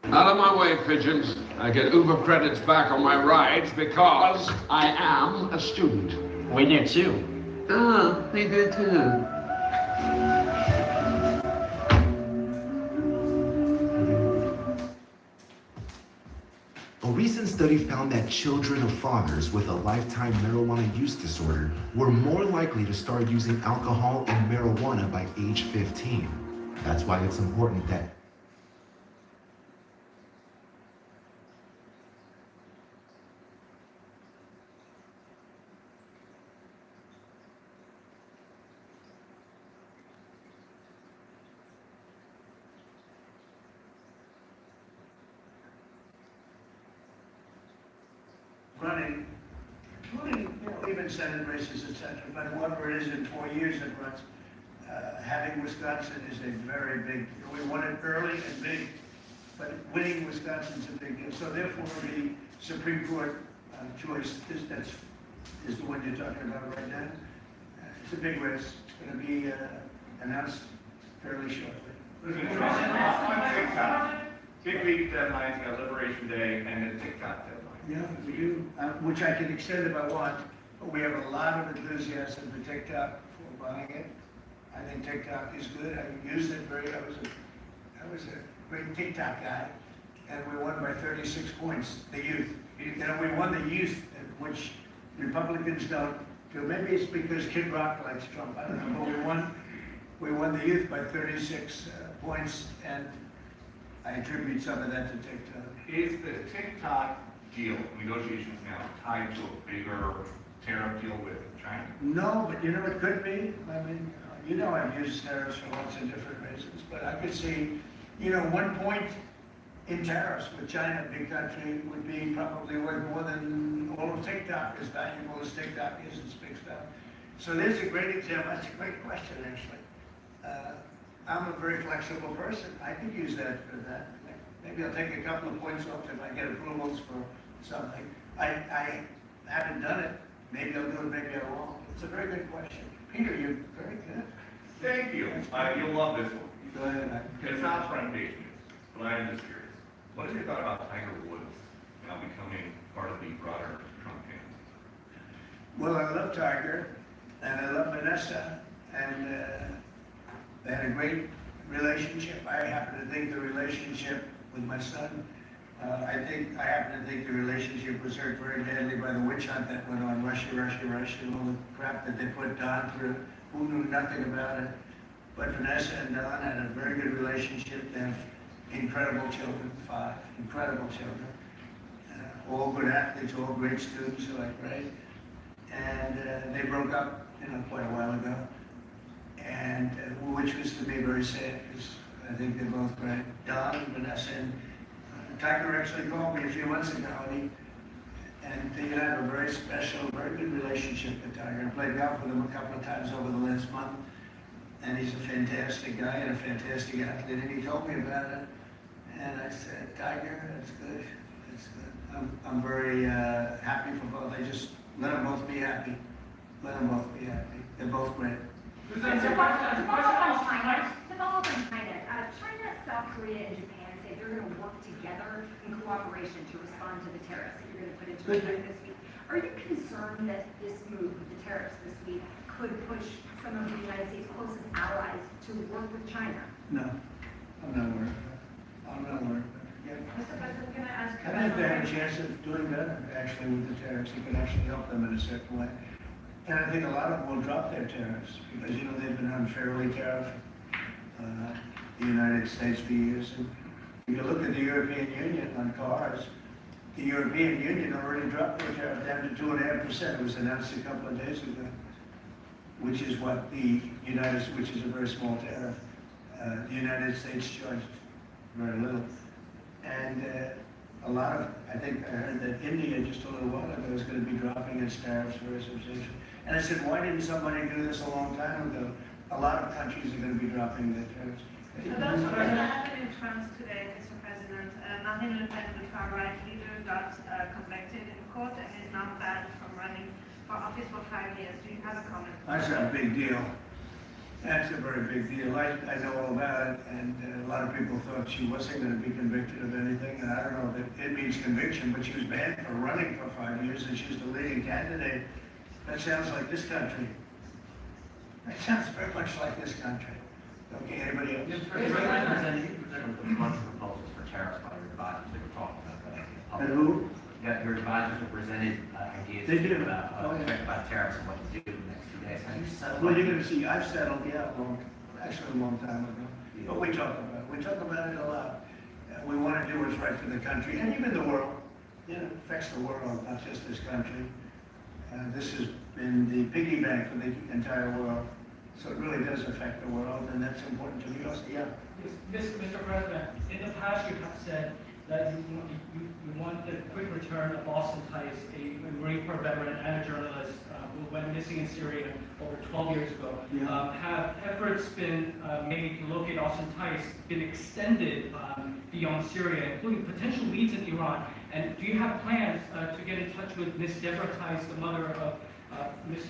Out of my way, pigeons. I get Uber credits back on my rides because I am a student. We do too. Ah, they do too. A recent study found that children of fathers with a lifetime marijuana use disorder were more likely to start using alcohol and marijuana by age 15. That's why it's important that running, including, you know, even Senate races, et cetera, but whoever it is in 4 years that runs, having Wisconsin is a very big, we won it early and big, but winning Wisconsin's a big deal. So therefore, the Supreme Court choice is the one you're talking about right now. It's a big race. It's going to be announced fairly shortly. Listen, on TikTok, big week deadlines, got Liberation Day, and then TikTok deadline. Yeah, we do, which I can extend if I want, but we have a lot of enthusiasm for TikTok for buying it. I think TikTok is good. I used it I was a great TikTok guy, and we won by 36 points, the youth. You know, we won the youth, which Republicans don't do. Maybe it's because Kid Rock likes Trump, I don't know, but we won the youth by 36 points, and I attribute some of that to TikTok. Is the TikTok deal, negotiations now, tied to a bigger tariff deal with China? No, but you know, it could be. I mean, you know, I've used tariffs for lots of different reasons, but I could see, you know, 1 point in tariffs with China, a big country, would be probably worth more than all of TikTok, as valuable as TikTok is. It's big stuff. So there's a great example. That's a great question, actually. I'm a very flexible person. I could use that for that. Maybe I'll take a couple of points off if I get approvals for something. I haven't done it. Maybe I'll do it, maybe I won't. It's a very good question. Peter, you're very good. Thank you. You'll love this one. Go ahead. It's not front page news, but I am just curious. What is your thought about Tiger Woods now becoming part of the broader Trump camp? Well, I love Tiger, and I love Vanessa, and they had a great relationship. I happen to think the relationship with my son, I happen to think the relationship was hurt very badly by the witch hunt that went on, Russia, and all the crap that they put Don through, who knew nothing about it. But Vanessa and Don had a very good relationship. They have incredible children, 5 incredible children. All good athletes, all great students, like, right? and they broke up, quite a while ago. And which was to me very sad, because I think they're both great. Don and Vanessa, and Tiger actually called me a few months ago, and they have a very special, very good relationship with Tiger. I played golf with him a couple of times over the last month, and he's a fantastic guy and a fantastic athlete, and he told me about it. And I said, Tiger, that's good, that's good. I'm very happy for both. I just let them both be happy. Let them both be happy. They're both great. To follow up on China, China, South Korea, and Japan say they're going to work together in cooperation to respond to the tariffs that you're going to put into effect this week. Are you concerned that this move with the tariffs this week could push some of the United States' closest allies to work with China? No, I'm not worried about it. I'm not worried about it. Yeah. Mr. President, can I ask you? I think they have a chance of doing better, actually, with the tariffs. It can actually help them in a certain way. And I think a lot of them will drop their tariffs, because, they've been unfairly tariffed, the United States for years. And if you look at the European Union on cars, the European Union already dropped their tariff down to 2.5%. It was announced a couple of days ago, which is what which is a very small tariff. The United States charged very little. And a lot of, I think I heard that India just a little while ago was going to be dropping its tariffs very substantially. And I said, why didn't somebody do this a long time ago? A lot of countries are going to be dropping their tariffs. That's what happened in France today, Mr. President. Marine Le Pen, the far-right leader, got convicted in court and is now banned from running for office for 5 years. Do you have a comment? That's a big deal. That's a very big deal. I know all about it, and a lot of people thought she wasn't going to be convicted of anything, and I don't know if it means conviction, but she was banned for running for 5 years, and she was the leading candidate. That sounds like this country. That sounds very much like this country. Okay, anybody else? Mr. President, you presented a bunch of proposals for tariffs by your advisors. They were talking about that. And who? Yeah, your advisors have presented ideas They do. about Yeah. about tariffs and what to do in the next 2 days. Have you settled? Well, you're going to see, I've settled, actually a long time ago. But we talk about it. We talk about it a lot. We want to do what's right for the country and even the world. It affects the world, not just this country. This has been the piggy bank for the entire world. So it really does affect the world, and that's important to me also. Yeah. Mr. President, in the past you have said that you want the quick return of Austin Tice, a Marine Corps veteran and a journalist who went missing in Syria over 12 years ago. Yeah. Have efforts been made to locate Austin Tice been extended beyond Syria, including potential leads in Iran? And do you have plans to get in touch with Ms. Deborah Tice, the mother of Ms.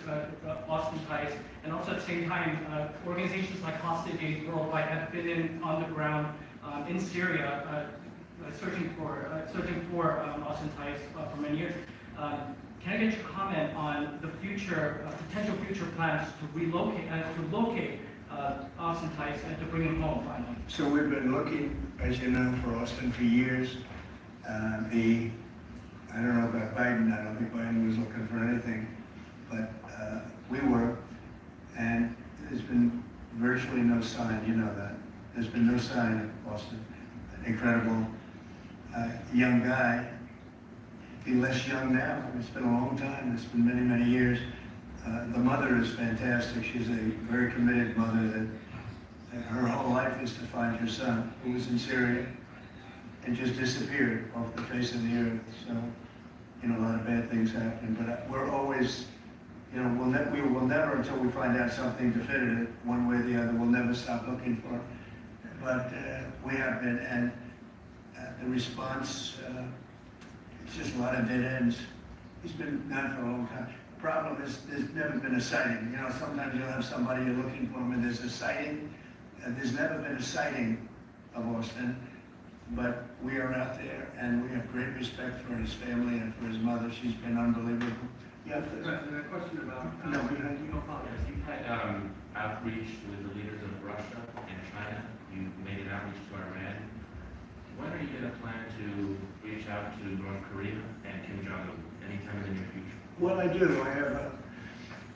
Austin Tice, and also at the same time, organizations like Hostage Aid Worldwide have been on the ground in Syria searching for Austin Tice for many years. Can I get your comment on the future, potential future plans to locate Austin Tice and to bring him home finally? So we've been looking, as you know, for Austin for years. I don't know about Biden. I don't think Biden was looking for anything, but we were, and there's been virtually no sign. You know that there's been no sign of Austin. An incredible young guy. Be less young now. It's been a long time. It's been many, many years. The mother is fantastic. She's a very committed mother that her whole life is to find her son, who was in Syria and just disappeared off the face of the earth. So, a lot of bad things happen. But we're always, we will never, until we find out something definitive, one way or the other, we'll never stop looking for it. But we have been, and the response, it's just a lot of dead ends. He's been gone for a long time. The problem is there's never been a sighting. Sometimes you'll have somebody you're looking for and there's a sighting. There's never been a sighting of Austin, but we are out there and we have great respect for his family and for his mother. She's been unbelievable. Yeah, A question about, No, you apologize. You've had outreach with the leaders of Russia and China. You made an outreach to Iran. When are you going to plan to reach out to North Korea and Kim Jong-un? Anytime in the near future? Well, I do. I have a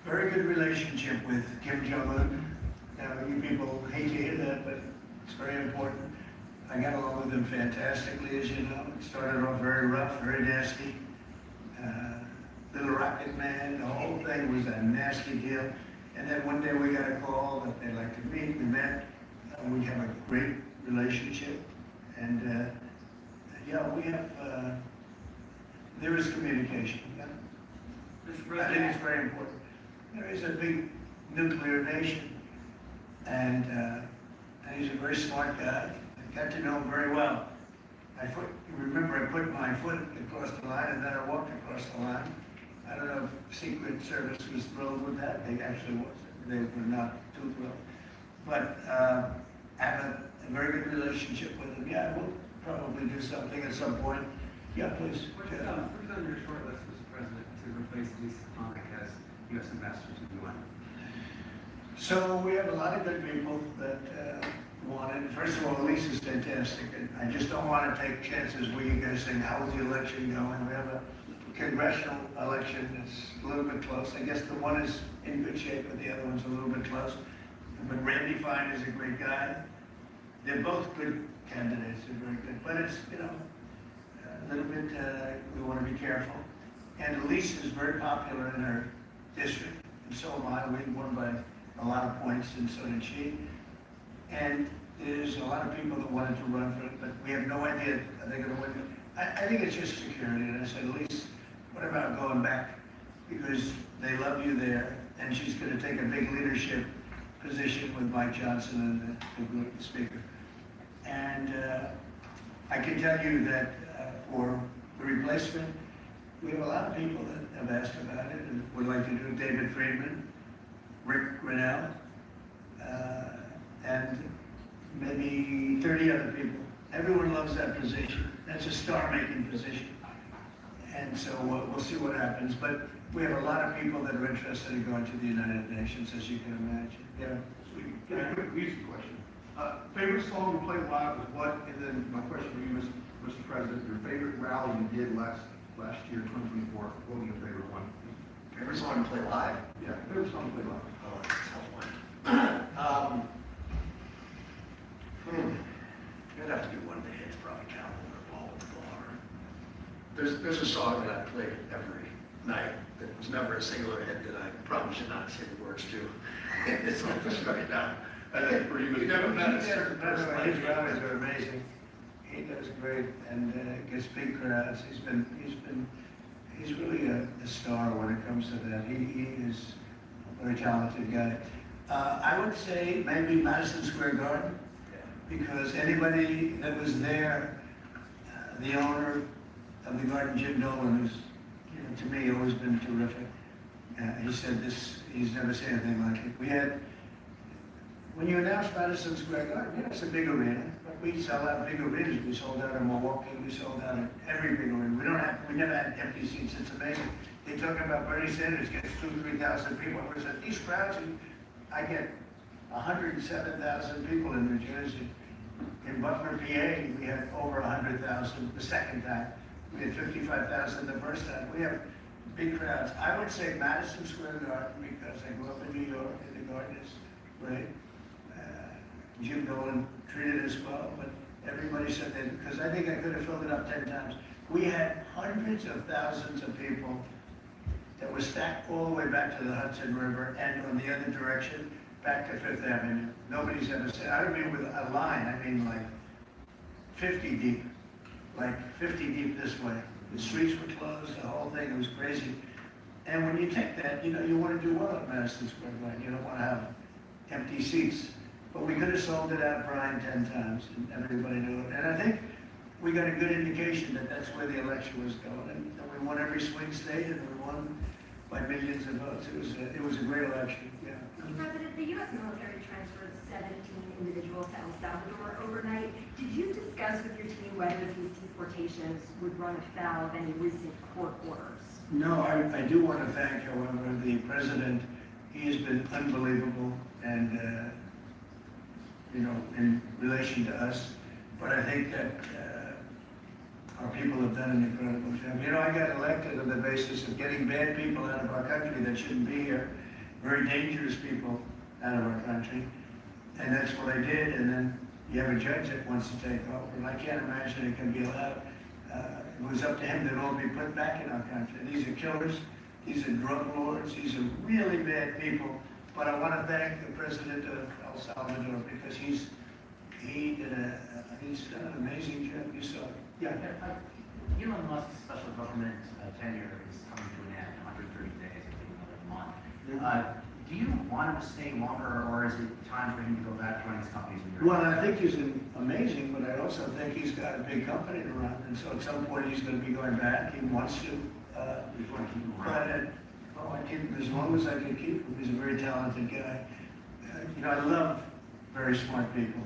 very good relationship with Kim Jong-un. Now, you people hate to hear that, but it's very important. I got along with him fantastically, as you know. It started off very rough, very nasty. Little Rocket Man, the whole thing was a nasty deal. And then one day we got a call that they'd like to meet, we met, we have a great relationship. And, yeah, we have, there is communication. Yeah. I think it's very important. There is a big nuclear nation, and he's a very smart guy. I got to know him very well. Remember, I put my foot across the line, and then I walked across the line. I don't know if Secret Service was thrilled with that. They actually was. They were not too thrilled. But I have a very good relationship with him. Yeah, we'll probably do something at some point. Yeah, please. What's on your short list, Mr. President, to replace Lisa Stefanik as U.S. Ambassador to the UN? So we have a lot of good people that want it. First of all, Lisa's fantastic. And I just don't want to take chances where you guys saying, how's the election going? We have a congressional election that's a little bit close. I guess the one is in good shape, but the other one's a little bit close. But Randy Fine is a great guy. They're both good candidates. They're very good. But it's, you know, a little bit, we want to be careful. And Lisa is very popular in her district, and so am I. We won by a lot of points, and so did she. And there's a lot of people that wanted to run for it, but we have no idea are they going to win. I think it's just security. And I said, Lisa, what about going back? Because they love you there, and she's going to take a big leadership position with Mike Johnson and the speaker. And I can tell you that for the replacement, we have a lot of people that have asked about it and would like to do it. David Friedman, Rick Grinnell, and maybe 30 other people. Everyone loves that position. That's a star-making position. And so we'll see what happens. But we have a lot of people that are interested in going to the United Nations, as you can imagine. Yeah. Sweet. Get a quick music question. Favorite song to play live was what? And then my question for you, Mr. President, your favorite rally you did last year, 2024. What was your favorite one? Favorite song to play live? Yeah, favorite song to play live. Oh, that's a tough one. I'd have to do one of the hits, probably Cowboy or Ball with the Bar. There's a song that I play every night that was never a singular hit that I probably should not say the words to. It's not right now. For you, You never met his rallies are amazing. He does great and gets big crowds. He's really a star when it comes to that. He is a very talented guy. I would say maybe Madison Square Garden, because anybody that was there, the owner of the garden, Jim Nolan, who's, you know, to me, always been terrific. He said this, he's never seen anything like it. When you announce Madison Square Garden, yeah, it's a big arena, but we sell out big arenas. We sold out in Milwaukee, we sold out in every big arena. We never had empty seats. It's amazing. They're talking about Bernie Sanders gets 2,000-3,000 people. I said, these crowds, I get 107,000 people in New Jersey. In Butler, PA, we had over 100,000 the second time. We had 55,000 the first time. We have big crowds. I would say Madison Square Garden, because I grew up in New York and the garden is great. Jim Nolan treated us well, but everybody said that, because I think I could have filled it up 10 times. We had hundreds of thousands of people that were stacked all the way back to the Hudson River and on the other direction, back to Fifth Avenue. Nobody's ever said, I don't mean with a line, I mean like 50 deep, like 50 deep this way. The streets were closed, the whole thing, it was crazy. And when you take that, you know, you want to do well at Madison Square Garden. You don't want to have empty seats. But we could have sold it out, Brian, 10 times, and everybody knew it. And I think we got a good indication that that's where the election was going. And we won every swing state, and we won by millions of votes. It was a great election, yeah. Mr. President, the U.S. military transferred 17 individuals to El Salvador overnight. Did you discuss with your team whether these deportations would run afoul of any recent court orders? No, I do want to thank, however, the president. He has been unbelievable, and you know, in relation to us. But I think that our people have done an incredible job. You know, I got elected on the basis of getting bad people out of our country that shouldn't be here, very dangerous people out of our country. And that's what I did. And then you have a judge that wants to take over. And I can't imagine it can be allowed. It was up to him that all be put back in our country. These are killers. These are drug lords, these are really bad people. But I want to thank the president of El Salvador because he's done an amazing job. You saw it. Yeah. Elon Musk's special government tenure is coming to an end, 130 days, I think another month. Do you want him to stay longer, or is it time for him to go back to running his companies? Well, I think he's amazing, but I also think he's got a big company to run, and so at some point he's going to be going back. He wants to. You want to keep him But around? I keep him as long as I can keep him. He's a very talented guy. I love very smart people,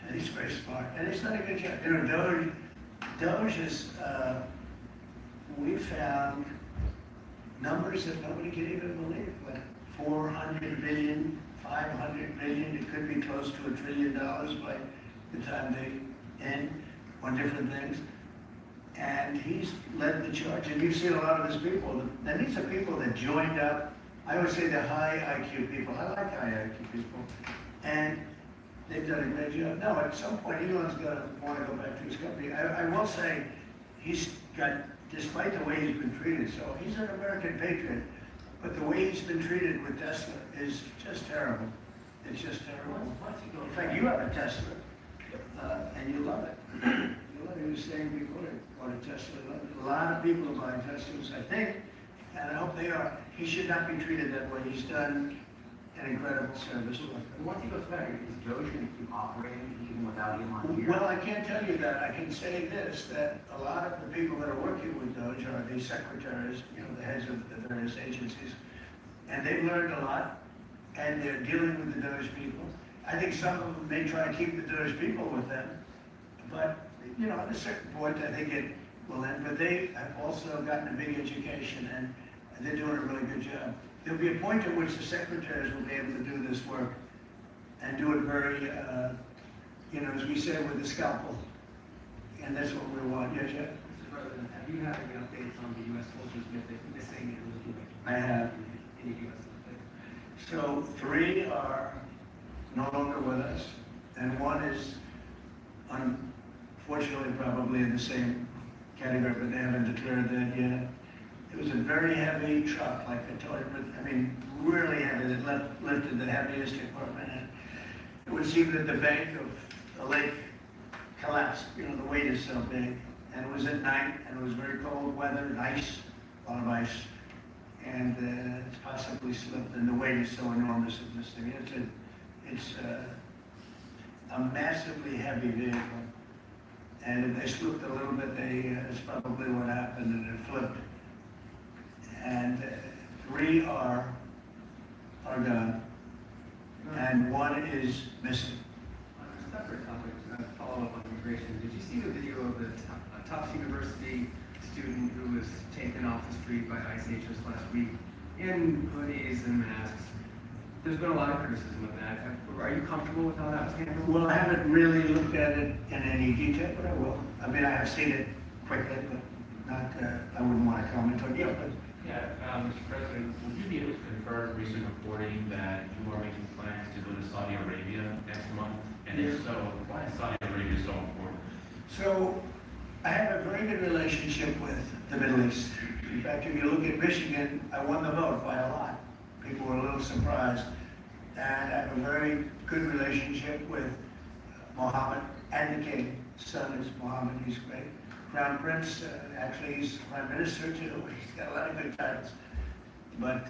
and he's very smart, and he's done a good job. Doge is, we found numbers that nobody can even believe, like 400 billion, 500 billion, it could be close to $1 trillion by the time they end on different things. And he's led the charge, and you've seen a lot of his people. And these are people that joined up. I would say they're high IQ people. I like high IQ people. And they've done a great job. Now, at some point, Elon's going to want to go back to his company. I will say, he's got, despite the way he's been treated, so he's an American patriot, but the way he's been treated with Tesla is just terrible. It's just terrible. In fact, you have a Tesla, and you love it. You love it. You were saying before, bought a Tesla. A lot of people are buying Teslas, I think, and I hope they are. He should not be treated that way. He's done an incredible service. Once he goes back, is Doge going to keep operating even without Elon here? Well, I can't tell you that. I can say this, that a lot of the people that are working with Doge are the secretaries, the heads of the various agencies, and they've learned a lot, and they're dealing with the Doge people. I think some of them may try to keep the Doge people with them, but, at a certain point, I think it will end. But they have also gotten a big education, and they're doing a really good job. There'll be a point at which the secretaries will be able to do this work and do it very, as we say, with the scalpel. And that's what we want. Yes, yeah? Mr. President, have you had any updates on the U.S. soldiers missing and looking? I have. Any U.S. updates? So 3 are no longer with us, and 1 is unfortunately probably in the same category, but they haven't declared that yet. It was a very heavy truck, like a toy, really heavy, that lifted the heaviest equipment. And it would seem that the bank of the lake collapsed, the weight is so big. And it was at night, and it was very cold weather, and ice, a lot of ice. And it's possibly slipped, and the weight is so enormous of this thing. It's a massively heavy vehicle. And if they slipped a little bit, that's probably what happened, and it flipped. And 3 are gone, and 1 is missing. On a separate topic, follow up on immigration, did you see the video of a Tufts University student who was taken off the street by ICE agents last week in hoodies and masks? There's been a lot of criticism of that. Are you comfortable with how that was handled? Well, I haven't really looked at it in any detail, but I will. I mean, I have seen it quickly, but not, I wouldn't want to comment on it. Mr. President, would you be able to confirm recent reporting that you are making plans to go to Saudi Arabia next month? And if so, why is Saudi Arabia so important? So, I have a very good relationship with the Middle East. In fact, if you look at Michigan, I won the vote by a lot. People were a little surprised. And I have a very good relationship with Mohammed and the king. His son is Mohammed, he's great. Crown Prince, actually he's Prime Minister too. He's got a lot of good titles. But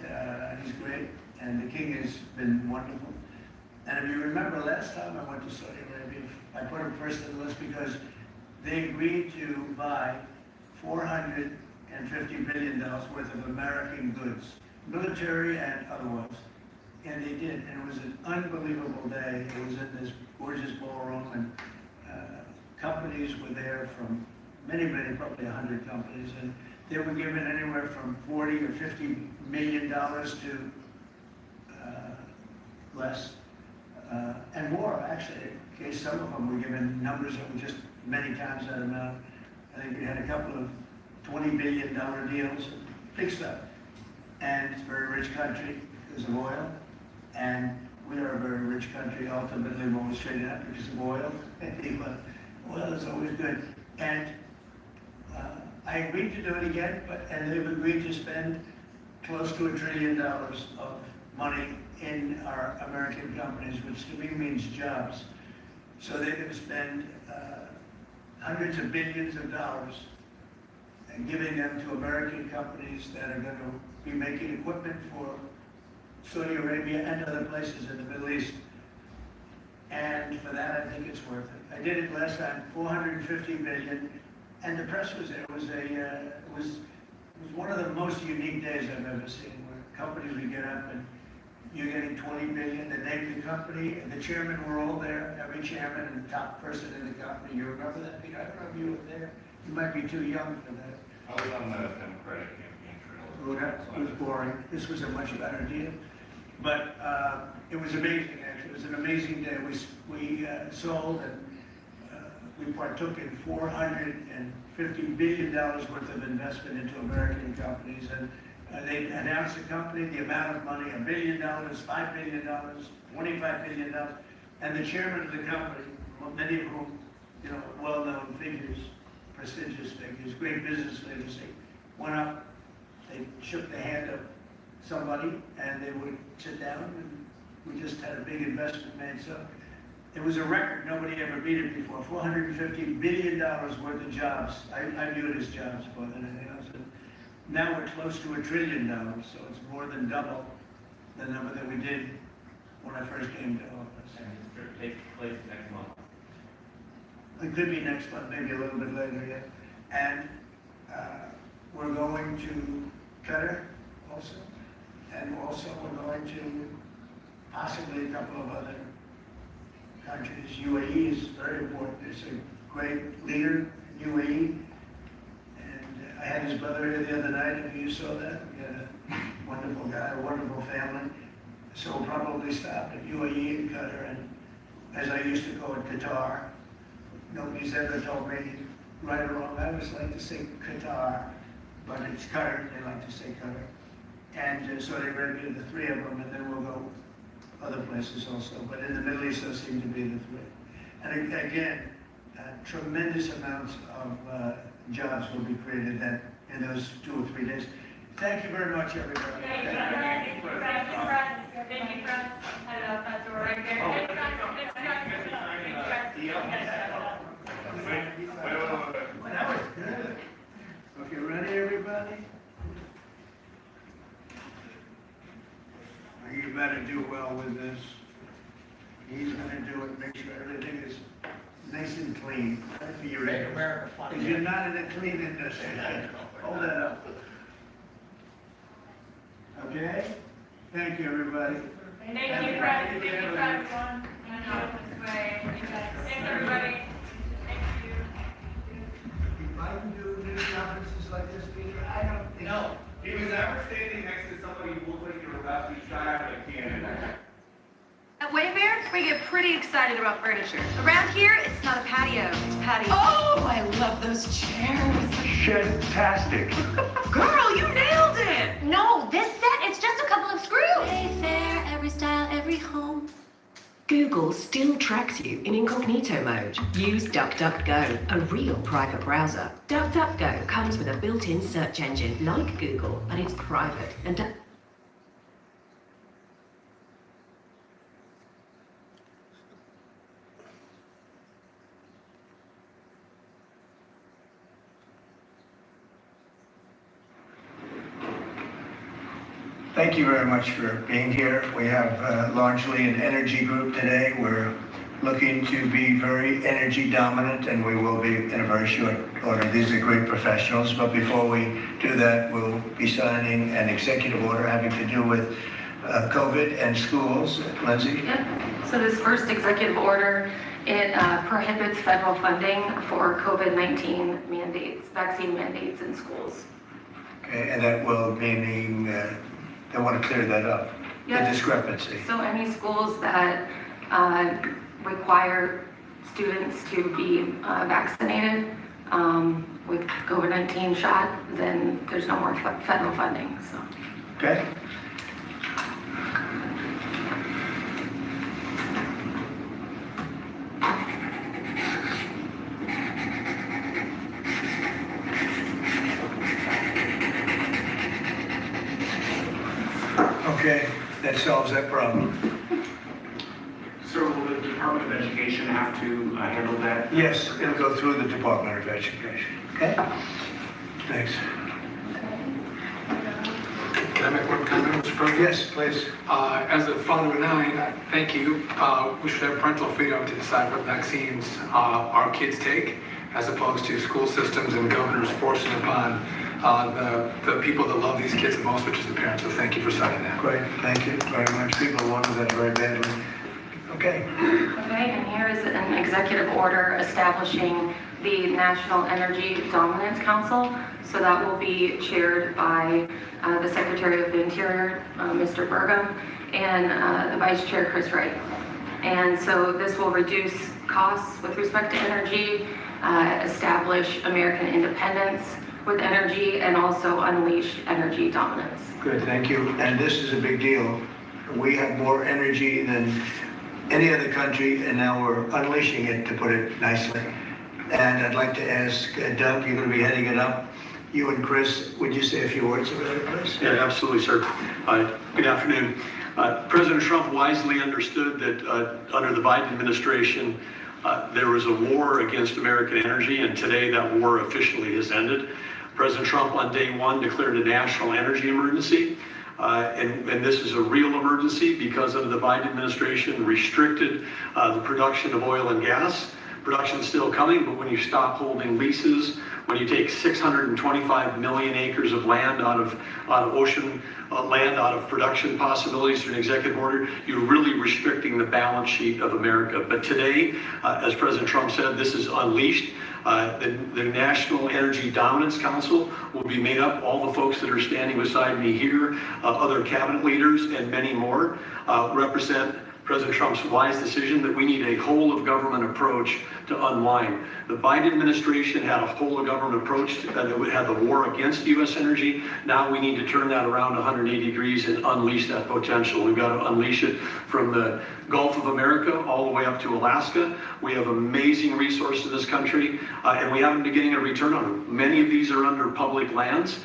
he's great, and the king has been wonderful. And if you remember, last time I went to Saudi Arabia, I put him first on the list because they agreed to buy $450 billion worth of American goods, military and otherwise. And they did, and it was an unbelievable day. It was in this gorgeous ballroom, and companies were there from many, probably 100 companies, and they were given anywhere from $40 or $50 million to less, and more, actually. Okay, some of them were given numbers that were just many times that amount. I think we had a couple of $20 billion deals, big stuff. And it's a very rich country because of oil, and we are a very rich country. Ultimately, we're always traded out because of oil. Oil is always good. And I agreed to do it again, and they've agreed to spend close to $1 trillion of money in our American companies, which to me means jobs. So they're going to spend hundreds of billions of dollars and giving them to American companies that are going to be making equipment for Saudi Arabia and other places in the Middle East. And for that, I think it's worth it. I did it last time, 450 billion, and the press was there. It was one of the most unique days I've ever seen, where companies would get up and you're getting 20 billion, they named the company, and the chairman were all there, every chairman and the top person in the company. You remember that, Peter? I don't know if you were there. You might be too young for that. I was on the Democratic campaign trail. Well, that was boring. This was a much better deal. But it was amazing, actually. It was an amazing day. We sold and we partook in $450 billion worth of investment into American companies. And they announced the company, the amount of money, $1 billion, $5 billion, $25 billion. And the chairman of the company, many of whom, well-known figures, prestigious figures, great business leaders, they went up, they shook the hand of somebody, and they would sit down, and we just had a big investment made. So it was a record. Nobody ever beat it before. $450 billion worth of jobs. I view it as jobs more than anything else. And now we're close to $1 trillion, so it's more than double the number that we did when I first came to office. And it's takes place next month. It could be next month, maybe a little bit later yet. And we're going to Qatar also. And also we're going to possibly a couple of other countries. UAE is very important. It's a great leader, UAE. And I had his brother here the other night, if you saw that. We had a wonderful guy, a wonderful family. So we'll probably stop at UAE and Qatar, and as I used to call it, Qatar. Nobody's ever told me, right or wrong, I always like to say Qatar, but it's Qatar, they like to say Qatar. And so they read me the three of them, and then we'll go other places also. But in the Middle East, those seem to be the three. And again, tremendous amounts of jobs will be created in those 2 or 3 days. Thank you very much, everybody. Thank you, friends. Thank you, friends. Head out that door right there. That was good. Okay, ready, everybody? You better do well with this. He's gonna do it, make sure everything is nice and clean. For your America fun. Because you're not in a clean industry. Hold that up. Okay? Thank you, everybody. Thank you, friends. Thank you, friends. Thanks, everybody. Thank you. If I can do news conferences like this, Peter, I don't think. No, he was ever standing next to somebody who looked like you were about to be shot out of a cannon. At Wayfair, we get pretty excited about furniture. Around here, it's not a patio, it's a patio. Oh, I love those chairs. Fantastic. Girl, you nailed it! No, this set, it's just a couple of screws. Wayfair, every style, every home. Google still tracks you in incognito mode. Use DuckDuckGo, a real private browser. DuckDuckGo comes with a built-in search engine like Google, but it's private and Thank you very much for being here. We have largely an energy group today. We're looking to be very energy dominant, and we will be in a very short order. These are great professionals, but before we do that, we'll be signing an executive order having to do with COVID and schools. Lindsay? Yep. So this first executive order, it prohibits federal funding for COVID-19 mandates, vaccine mandates in schools. Okay, and that will meaning they want to clear that up, the discrepancy. So any schools that require students to be vaccinated with COVID-19 shot, then there's no more federal funding. So. Okay. solves that problem. Sir, will the Department of Education have to handle that? Yes, it'll go through the Department of Education, okay? Thanks. Can I make one comment, Mr. President? Yes, please. As a father of 9, thank you. We should have parental freedom to decide what vaccines our kids take, as opposed to school systems and governors forcing upon the people that love these kids the most, which is the parents. So thank you for signing that. Great, thank you very much. People wanted that very badly. Okay. Okay, and here is an executive order establishing the National Energy Dominance Council. So that will be chaired by the Secretary of the Interior, Mr. Burgum, and the Vice Chair, Chris Wright. And so this will reduce costs with respect to energy, establish American independence with energy, and also unleash energy dominance. Good, thank you. And this is a big deal. We have more energy than any other country, and now we're unleashing it, to put it nicely. And I'd like to ask Doug, you're going to be heading it up. You and Chris, would you say a few words about it, please? Yeah, absolutely, sir. Good afternoon. President Trump wisely understood that under the Biden administration, there was a war against American energy, and today that war officially has ended. President Trump on day one declared a national energy emergency. And this is a real emergency because under the Biden administration restricted the production of oil and gas. Production is still coming, but when you stop holding leases, when you take 625 million acres of land out of ocean land, out of production possibilities through an executive order, you're really restricting the balance sheet of America. But today, as President Trump said, this is unleashed. The National Energy Dominance Council will be made up, all the folks that are standing beside me here, other cabinet leaders and many more, represent President Trump's wise decision that we need a whole of government approach to unwind. The Biden administration had a whole of government approach that had the war against U.S. energy. Now we need to turn that around 180 degrees and unleash that potential. We've got to unleash it from the Gulf of America all the way up to Alaska. We have amazing resources in this country, and we haven't been getting a return on them. Many of these are under public lands.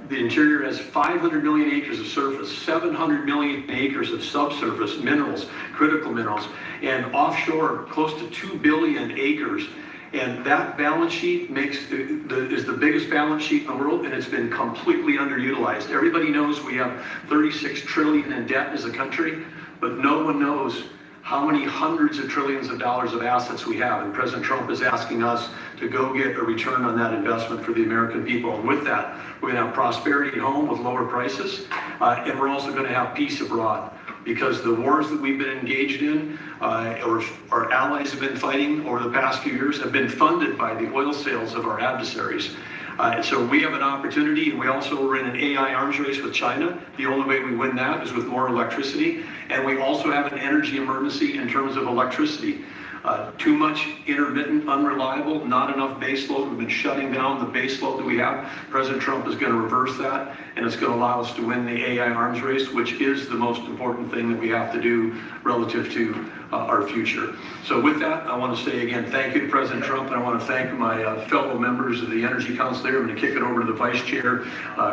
The interior has 500 million acres of surface, 700 million acres of subsurface minerals, critical minerals, and offshore close to 2 billion acres. And that balance sheet is the biggest balance sheet in the world, and it's been completely underutilized. Everybody knows we have 36 trillion in debt as a country, but no one knows how many hundreds of trillions of dollars of assets we have. And President Trump is asking us to go get a return on that investment for the American people. And with that, we're going to have prosperity at home with lower prices, and we're also going to have peace abroad. Because the wars that we've been engaged in, or our allies have been fighting over the past few years, have been funded by the oil sales of our adversaries. And so we have an opportunity, and we also are in an AI arms race with China. The only way we win that is with more electricity. And we also have an energy emergency in terms of electricity. Too much intermittent, unreliable, not enough base load. We've been shutting down the base load that we have. President Trump is going to reverse that, and it's going to allow us to win the AI arms race, which is the most important thing that we have to do relative to our future. So with that, I want to say again, thank you to President Trump, and I want to thank my fellow members of the Energy Council here. I'm going to kick it over to the Vice Chair,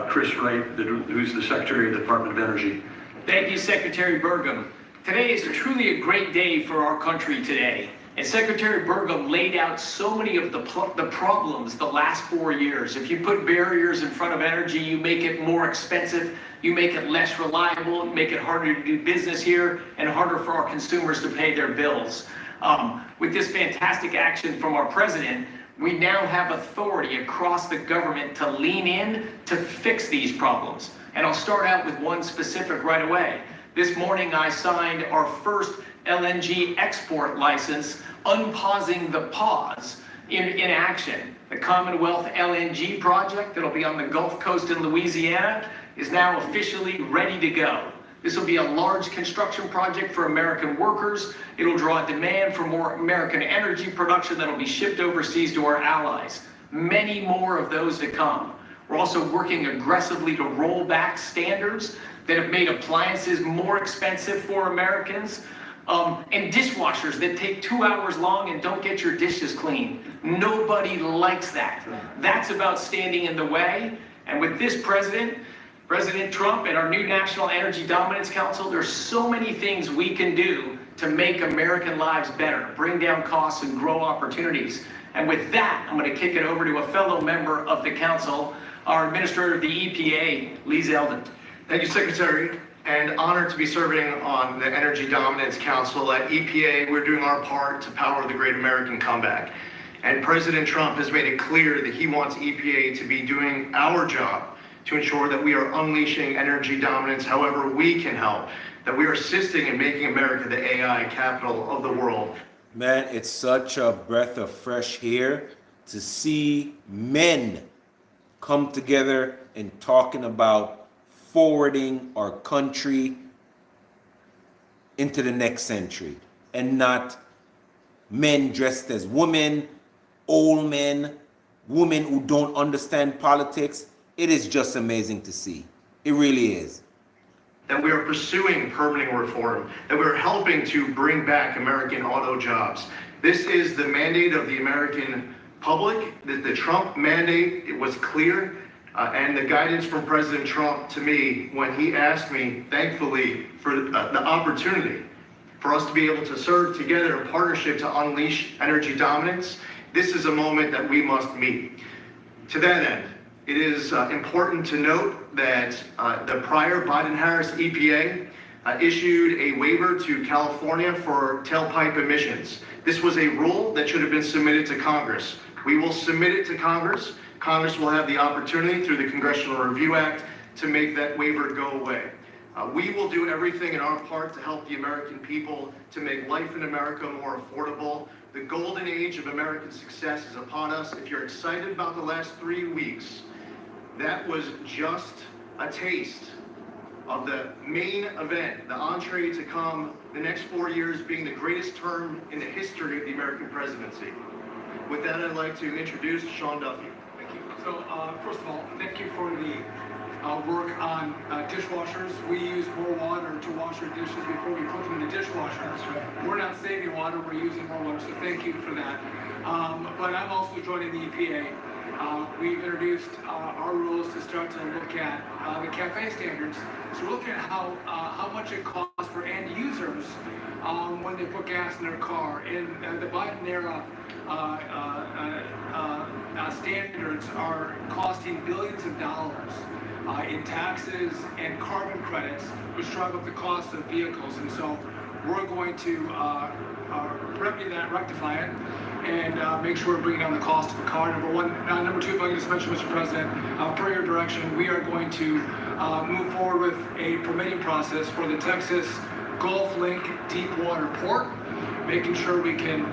Chris Wright, who's the Secretary of the Department of Energy. Thank you, Secretary Burgum. Today is truly a great day for our country today. And Secretary Burgum laid out so many of the problems the last 4 years. If you put barriers in front of energy, you make it more expensive, you make it less reliable, you make it harder to do business here, and harder for our consumers to pay their bills. With this fantastic action from our president, we now have authority across the government to lean in to fix these problems. And I'll start out with one specific right away. This morning I signed our first LNG export license, unpausing the pause in action. The Commonwealth LNG project that'll be on the Gulf Coast in Louisiana is now officially ready to go. This will be a large construction project for American workers. It'll draw demand for more American energy production that'll be shipped overseas to our allies. Many more of those to come. We're also working aggressively to roll back standards that have made appliances more expensive for Americans. And dishwashers that take 2 hours long and don't get your dishes clean. Nobody likes that. That's about standing in the way. And with this president President Trump and our new National Energy Dominance Council, there's so many things we can do to make American lives better, bring down costs and grow opportunities. And with that, I'm going to kick it over to a fellow member of the council, our Administrator of the EPA, Lee Zeldin. Thank you, Secretary, and honored to be serving on the Energy Dominance Council. At EPA, we're doing our part to power the great American comeback. And President Trump has made it clear that he wants EPA to be doing our job to ensure that we are unleashing energy dominance however we can help, that we are assisting in making America the AI capital of the world. Man, it's such a breath of fresh air to see men come together and talking about forwarding our country into the next century, and not men dressed as women, old men, women who don't understand politics. It is just amazing to see. It really is. That we are pursuing permitting reform, that we're helping to bring back American auto jobs. This is the mandate of the American public. The Trump mandate, it was clear, and the guidance from President Trump to me when he asked me, thankfully, for the opportunity for us to be able to serve together in partnership to unleash energy dominance. This is a moment that we must meet. To that end, it is important to note that the prior Biden-Harris EPA issued a waiver to California for tailpipe emissions. This was a rule that should have been submitted to Congress. We will submit it to Congress. Congress will have the opportunity through the Congressional Review Act to make that waiver go away. We will do everything in our part to help the American people to make life in America more affordable. The golden age of American success is upon us. If you're excited about the last 3 weeks, that was just a taste of the main event, the entree to come, the next 4 years being the greatest term in the history of the American presidency. With that, I'd like to introduce Sean Duffy. Thank you. So, first of all, thank you for the work on dishwashers. We use more water to wash our dishes before we put them in the dishwasher. That's right. We're not saving water, we're using more water, so thank you for that. But I'm also joining the EPA. We've introduced our rules to start to look at the CAFE standards. So we're looking at how much it costs for end users when they put gas in their car. And the Biden era standards are costing billions of dollars in taxes and carbon credits, which drive up the cost of vehicles. And so we're going to remedy that, rectify it, and make sure we're bringing down the cost of a car, number one. Number two, if I can just mention, Mr. President, per your direction, we are going to move forward with a permitting process for the Texas Gulf Link deep water port, making sure we can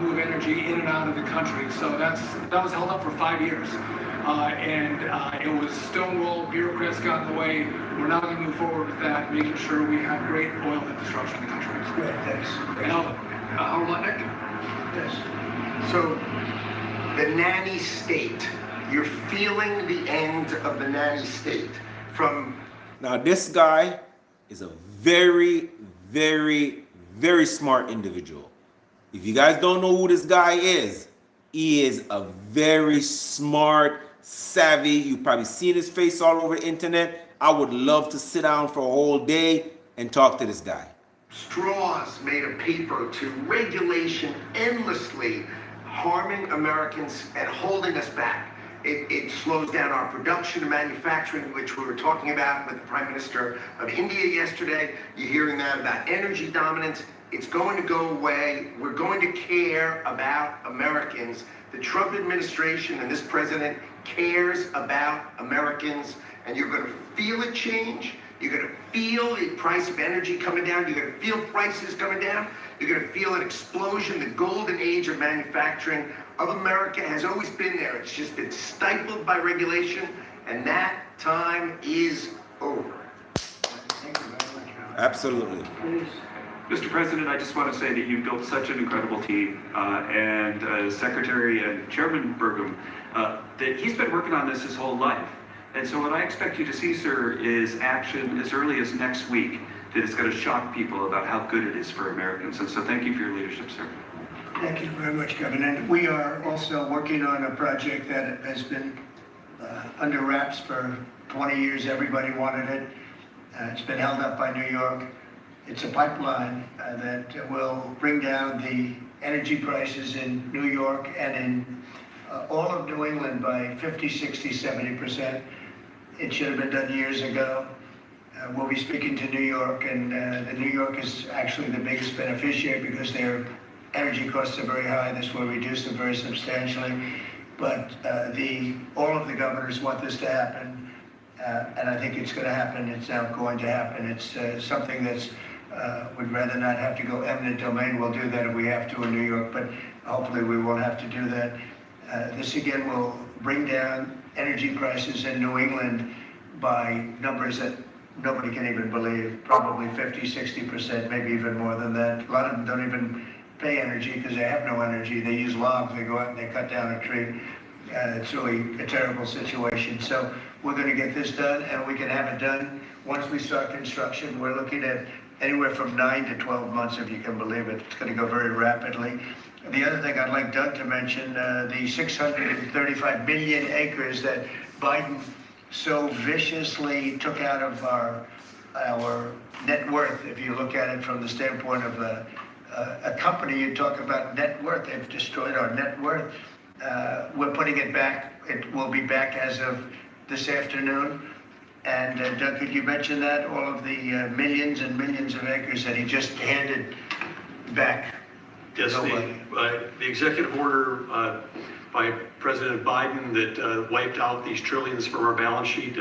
move energy in and out of the country. So that was held up for 5 years. It was stonewalled, bureaucrats got in the way. We're now going to move forward with that, making sure we have great oil infrastructure in the country. Great, thanks. Howard Lutnick? Yes. So, the nanny state, you're feeling the end of the nanny state from... Now, this guy is a very, very, very smart individual. If you guys don't know who this guy is, he is a very smart, savvy. You've probably seen his face all over the internet. I would love to sit down for a whole day and talk to this guy. Straws made of paper to regulation endlessly harming Americans and holding us back. It slows down our production and manufacturing, which we were talking about with the Prime Minister of India yesterday. You're hearing that about energy dominance. It's going to go away. We're going to care about Americans. The Trump administration and this president cares about Americans, and you're going to feel it change. You're going to feel the price of energy coming down. You're going to feel prices coming down. You're going to feel an explosion. The golden age of manufacturing of America has always been there. It's just been stifled by regulation, and that time is over. Thank you very much. Absolutely. Please. Mr. President, I just want to say that you've built such an incredible team, and Secretary and Chairman Burgum, that he's been working on this his whole life. And so what I expect you to see, sir, is action as early as next week that is going to shock people about how good it is for Americans. And so thank you for your leadership, sir. Thank you very much, Governor. And we are also working on a project that has been under wraps for 20 years, everybody wanted it. It's been held up by New York. It's a pipeline that will bring down the energy prices in New York and in all of New England by 50, 60, 70%. It should have been done years ago. We'll be speaking to New York, and New York is actually the biggest beneficiary because their energy costs are very high. This will reduce them very substantially. But all of the governors want this to happen, and I think it's going to happen. It's now going to happen. It's something that's would rather not have to go eminent domain. We'll do that if we have to in New York, but hopefully we won't have to do that. This again will bring down energy prices in New England by numbers that nobody can even believe, probably 50, 60%, maybe even more than that. A lot of them don't even pay energy because they have no energy. They use logs, they go out and they cut down a tree. It's really a terrible situation. So we're going to get this done, and we can have it done once we start construction. We're looking at anywhere from 9 to 12 months, if you can believe it. It's going to go very rapidly. The other thing I'd like Doug to mention, the 635 million acres that Biden so viciously took out of our net worth. If you look at it from the standpoint of a company, you talk about net worth. They've destroyed our net worth. We're putting it back. It will be back as of this afternoon. And Doug, could you mention that? All of the millions and millions of acres that he just handed back. Yes, the executive order by President Biden that wiped out these trillions from our balance sheet.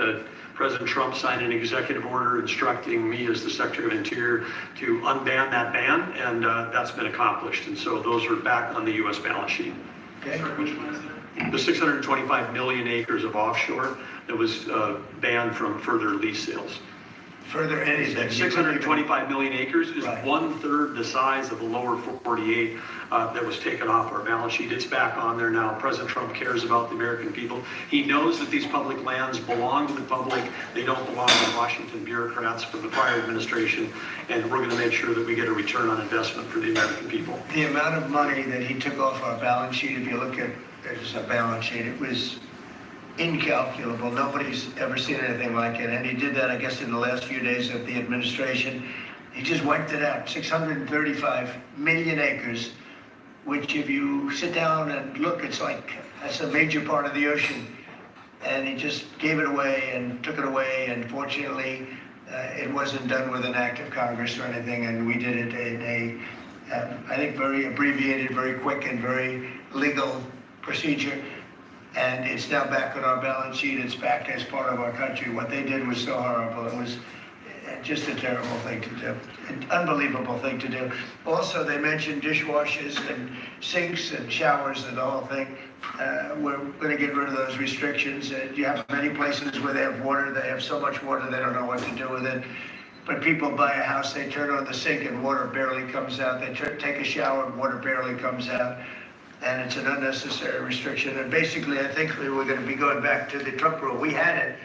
President Trump signed an executive order instructing me as the Secretary of Interior to unban that ban, and that's been accomplished. And so those are back on the U.S. balance sheet. Okay. Which one is it? The 625 million acres of offshore that was banned from further lease sales. Further anything. 625 million acres is Right. 1/3 the size of the lower 48 that was taken off our balance sheet. It's back on there now. President Trump cares about the American people. He knows that these public lands belong to the public. They don't belong to Washington bureaucrats from the prior administration. And we're going to make sure that we get a return on investment for the American people. The amount of money that he took off our balance sheet, if you look at there's a balance sheet, it was incalculable. Nobody's ever seen anything like it. And he did that, I guess, in the last few days of the administration. He just wiped it out. 635 million acres, which if you sit down and look, it's like, that's a major part of the ocean. And he just gave it away and took it away. And fortunately, it wasn't done with an act of Congress or anything. And we did it in a, I think, very abbreviated, very quick, and very legal procedure. And it's now back on our balance sheet. It's back as part of our country. What they did was so horrible. It was just a terrible thing to do, an unbelievable thing to do. Also, they mentioned dishwashers and sinks and showers and the whole thing. We're going to get rid of those restrictions. You have many places where they have water. They have so much water, they don't know what to do with it. But people buy a house, they turn on the sink and water barely comes out. They take a shower and water barely comes out. And it's an unnecessary restriction. And basically, I think we were going to be going back to the Trump rule. We had it,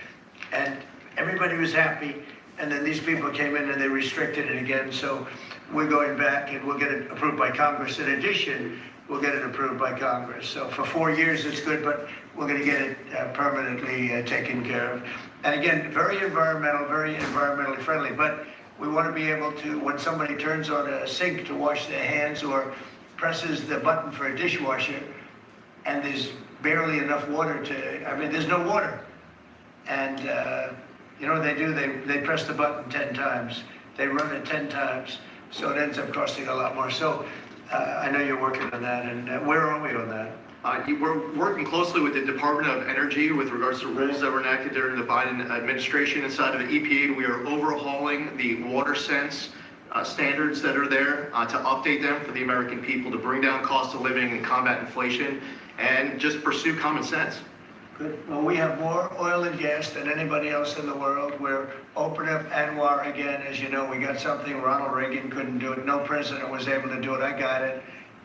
and everybody was happy. And then these people came in and they restricted it again. So we're going back, and we'll get it approved by Congress. In addition, we'll get it approved by Congress. So for 4 years, it's good, but we're going to get it permanently taken care of. And again, very environmentally friendly. But we want to be able to, when somebody turns on a sink to wash their hands or presses the button for a dishwasher, and there's barely enough water to, I mean, there's no water. And you know what they do? They press the button 10 times. They run it 10 times. So it ends up costing a lot more. So I know you're working on that. And where are we on that? We're working closely with the Department of Energy with regards to rules that were enacted during the Biden administration. Inside of the EPA, we are overhauling the water sense standards that are there to update them for the American people, to bring down cost of living and combat inflation, and just pursue common sense. Good. Well, we have more oil and gas than anybody else in the world. We're opening up ANWR again. As you know, we got something Ronald Reagan couldn't do it. No president was able to do it. I got it.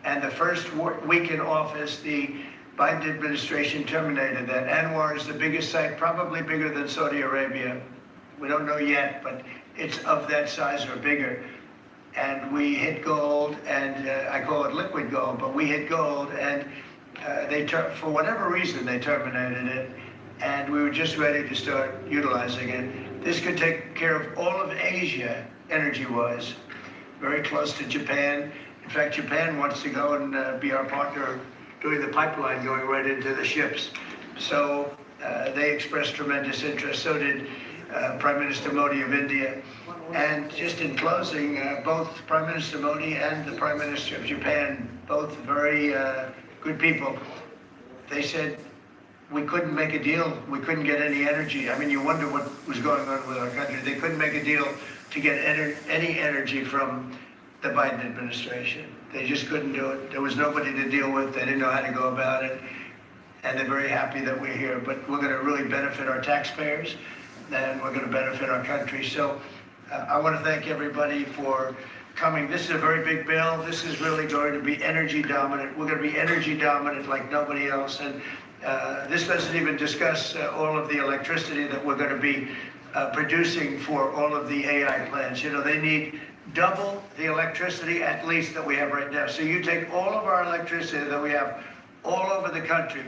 And the first week in office, the Biden administration terminated that. ANWR is the biggest site, probably bigger than Saudi Arabia. We don't know yet, but it's of that size or bigger. And we hit gold, and I call it liquid gold, but we hit gold, and for whatever reason, they terminated it. and we were just ready to start utilizing it. This could take care of all of Asia, energy-wise, very close to Japan. In fact, Japan wants to go and be our partner doing the pipeline going right into the ships. So they expressed tremendous interest. So did Prime Minister Modi of India. And just in closing, both Prime Minister Modi and the Prime Minister of Japan, both very good people, they said we couldn't make a deal. We couldn't get any energy. I mean, you wonder what was going on with our country. They couldn't make a deal to get any energy from the Biden administration. They just couldn't do it. There was nobody to deal with. They didn't know how to go about it. And they're very happy that we're here. But we're going to really benefit our taxpayers, and we're going to benefit our country. So I want to thank everybody for coming. This is a very big bill. This is really going to be energy dominant. We're going to be energy dominant like nobody else. And this doesn't even discuss all of the electricity that we're going to be producing for all of the AI plants. You know, they need double the electricity at least that we have right now. So you take all of our electricity that we have all over the country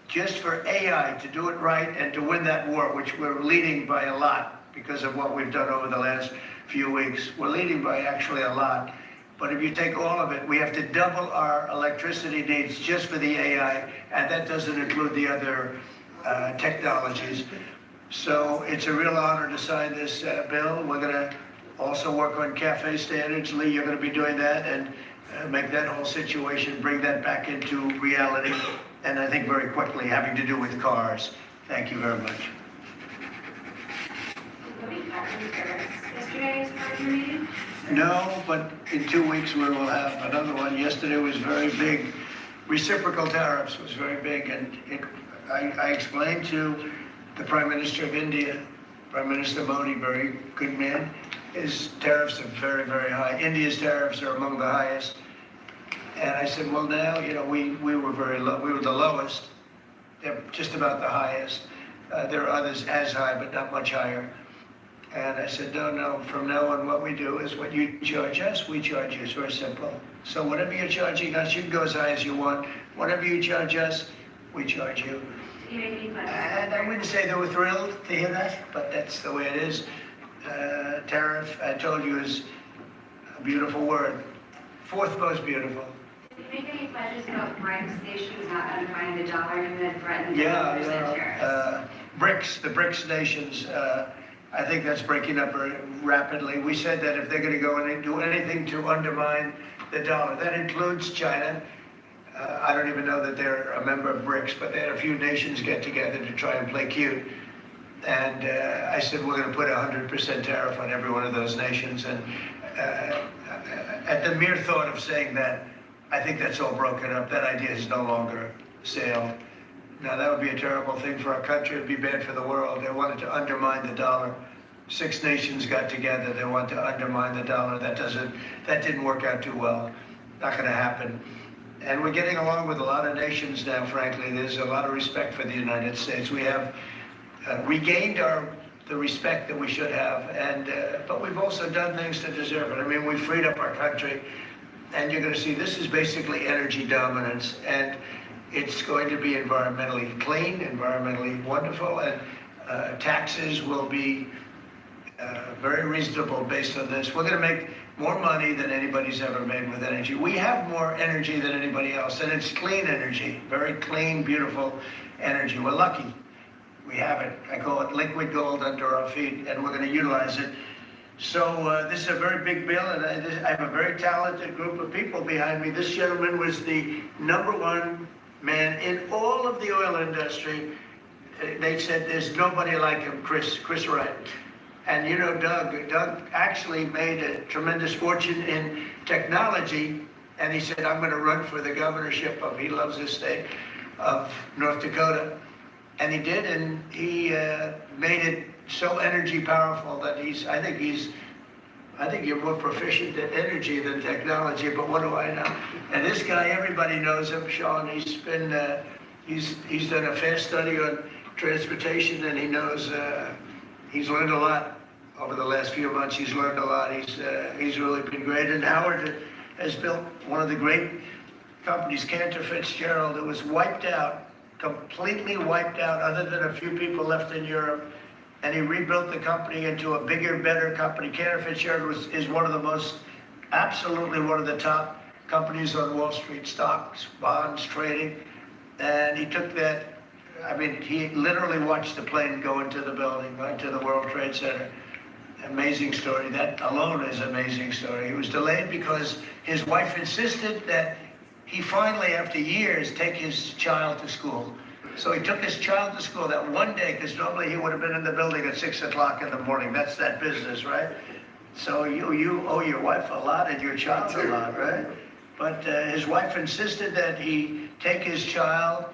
just for AI to do it right and to win that war, which we're leading by a lot because of what we've done over the last few weeks. We're leading by actually a lot. But if you take all of it, we have to double our electricity needs just for the AI, and that doesn't include the other technologies. So it's a real honor to sign this bill. We're going to also work on CAFE standards. Lee, you're going to be doing that and make that whole situation, bring that back into reality, and I think very quickly, having to do with cars. Thank you very much. Yesterday's part of your meeting? No, but in 2 weeks we will have another one. Yesterday was very big. Reciprocal tariffs was very big, and I explained to the Prime Minister of India, Prime Minister Modi, very good man, his tariffs are very, very high. India's tariffs are among the highest. And I said, well, now, you know, we were very low. We were the lowest. They're just about the highest. There are others as high, but not much higher. And I said, no, from now on, what we do is what you charge us, we charge you. It's very simple. So whatever you're charging us, you can go as high as you want. Whatever you charge us, we charge you. And I wouldn't say they were thrilled to hear that, but that's the way it is. Tariff, I told you, is a beautiful word. Fourth most beautiful. Did you make any pledges about BRICS nations not undermining the dollar and then threaten to Yeah, tariffs? BRICS, the BRICS nations, I think that's breaking up very rapidly. We said that if they're going to go and do anything to undermine the dollar, that includes China. I don't even know that they're a member of BRICS, but they had a few nations get together to try and play cute. And I said, we're going to put 100% tariff on every one of those nations. And at the mere thought of saying that, I think that's all broken up. That idea is no longer sailed. Now, that would be a terrible thing for our country. It would be bad for the world. They wanted to undermine the dollar. 6 nations got together. They want to undermine the dollar. That didn't work out too well. Not going to happen. And we're getting along with a lot of nations now, frankly. There's a lot of respect for the United States. We have regained the respect that we should have, but we've also done things to deserve it. I mean, we freed up our country, and you're going to see this is basically energy dominance, and it's going to be environmentally clean, environmentally wonderful, and taxes will be very reasonable based on this. We're going to make more money than anybody's ever made with energy. We have more energy than anybody else, and it's clean energy, very clean, beautiful energy. We're lucky. We have it. I call it liquid gold under our feet, and we're going to utilize it. So this is a very big bill, and I have a very talented group of people behind me. This gentleman was the #1 man in all of the oil industry. They said there's nobody like him, Chris Wright. And you know Doug actually made a tremendous fortune in technology, and he said, I'm going to run for the governorship of, he loves his state, of North Dakota. And he did, and he made it so energy powerful that I think you're more proficient at energy than technology, but what do I know? And this guy, everybody knows him, Sean. He's been, he's done a fast study on transportation, and he knows, he's learned a lot over the last few months. He's learned a lot. He's really been great. And Howard has built one of the great companies, Cantor Fitzgerald. It was wiped out completely wiped out, other than a few people left in Europe. And he rebuilt the company into a bigger, better company. Cantor Fitzgerald is one of the most, absolutely one of the top companies on Wall Street, stocks, bonds, trading. And he took that, I mean, he literally watched the plane go into the building, into the World Trade Center. Amazing story. That alone is an amazing story. He was delayed because his wife insisted that he finally, after years, take his child to school. So he took his child to school that one day, because normally he would have been in the building at 6 o'clock in the morning. That's that business, right? So you owe your wife a lot and your child a lot, right? But his wife insisted that he take his child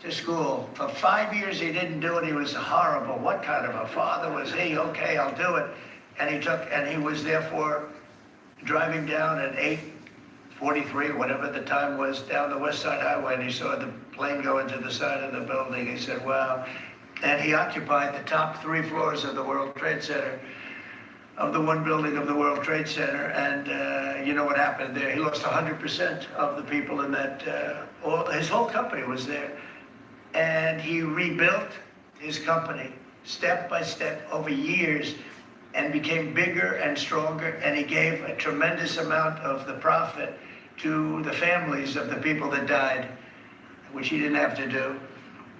to school. For 5 years he didn't do it. He was horrible. What kind of a father was he? Okay, I'll do it. And he was therefore driving down at 8:43, whatever the time was, down the West Side Highway, and he saw the plane go into the side of the building. He said, wow. And he occupied the top 3 floors of the World Trade Center, of the one building of the World Trade Center. And you know what happened there? He lost 100% of the people in that, his whole company was there. And he rebuilt his company step by step over years and became bigger and stronger. And he gave a tremendous amount of the profit to the families of the people that died, which he didn't have to do.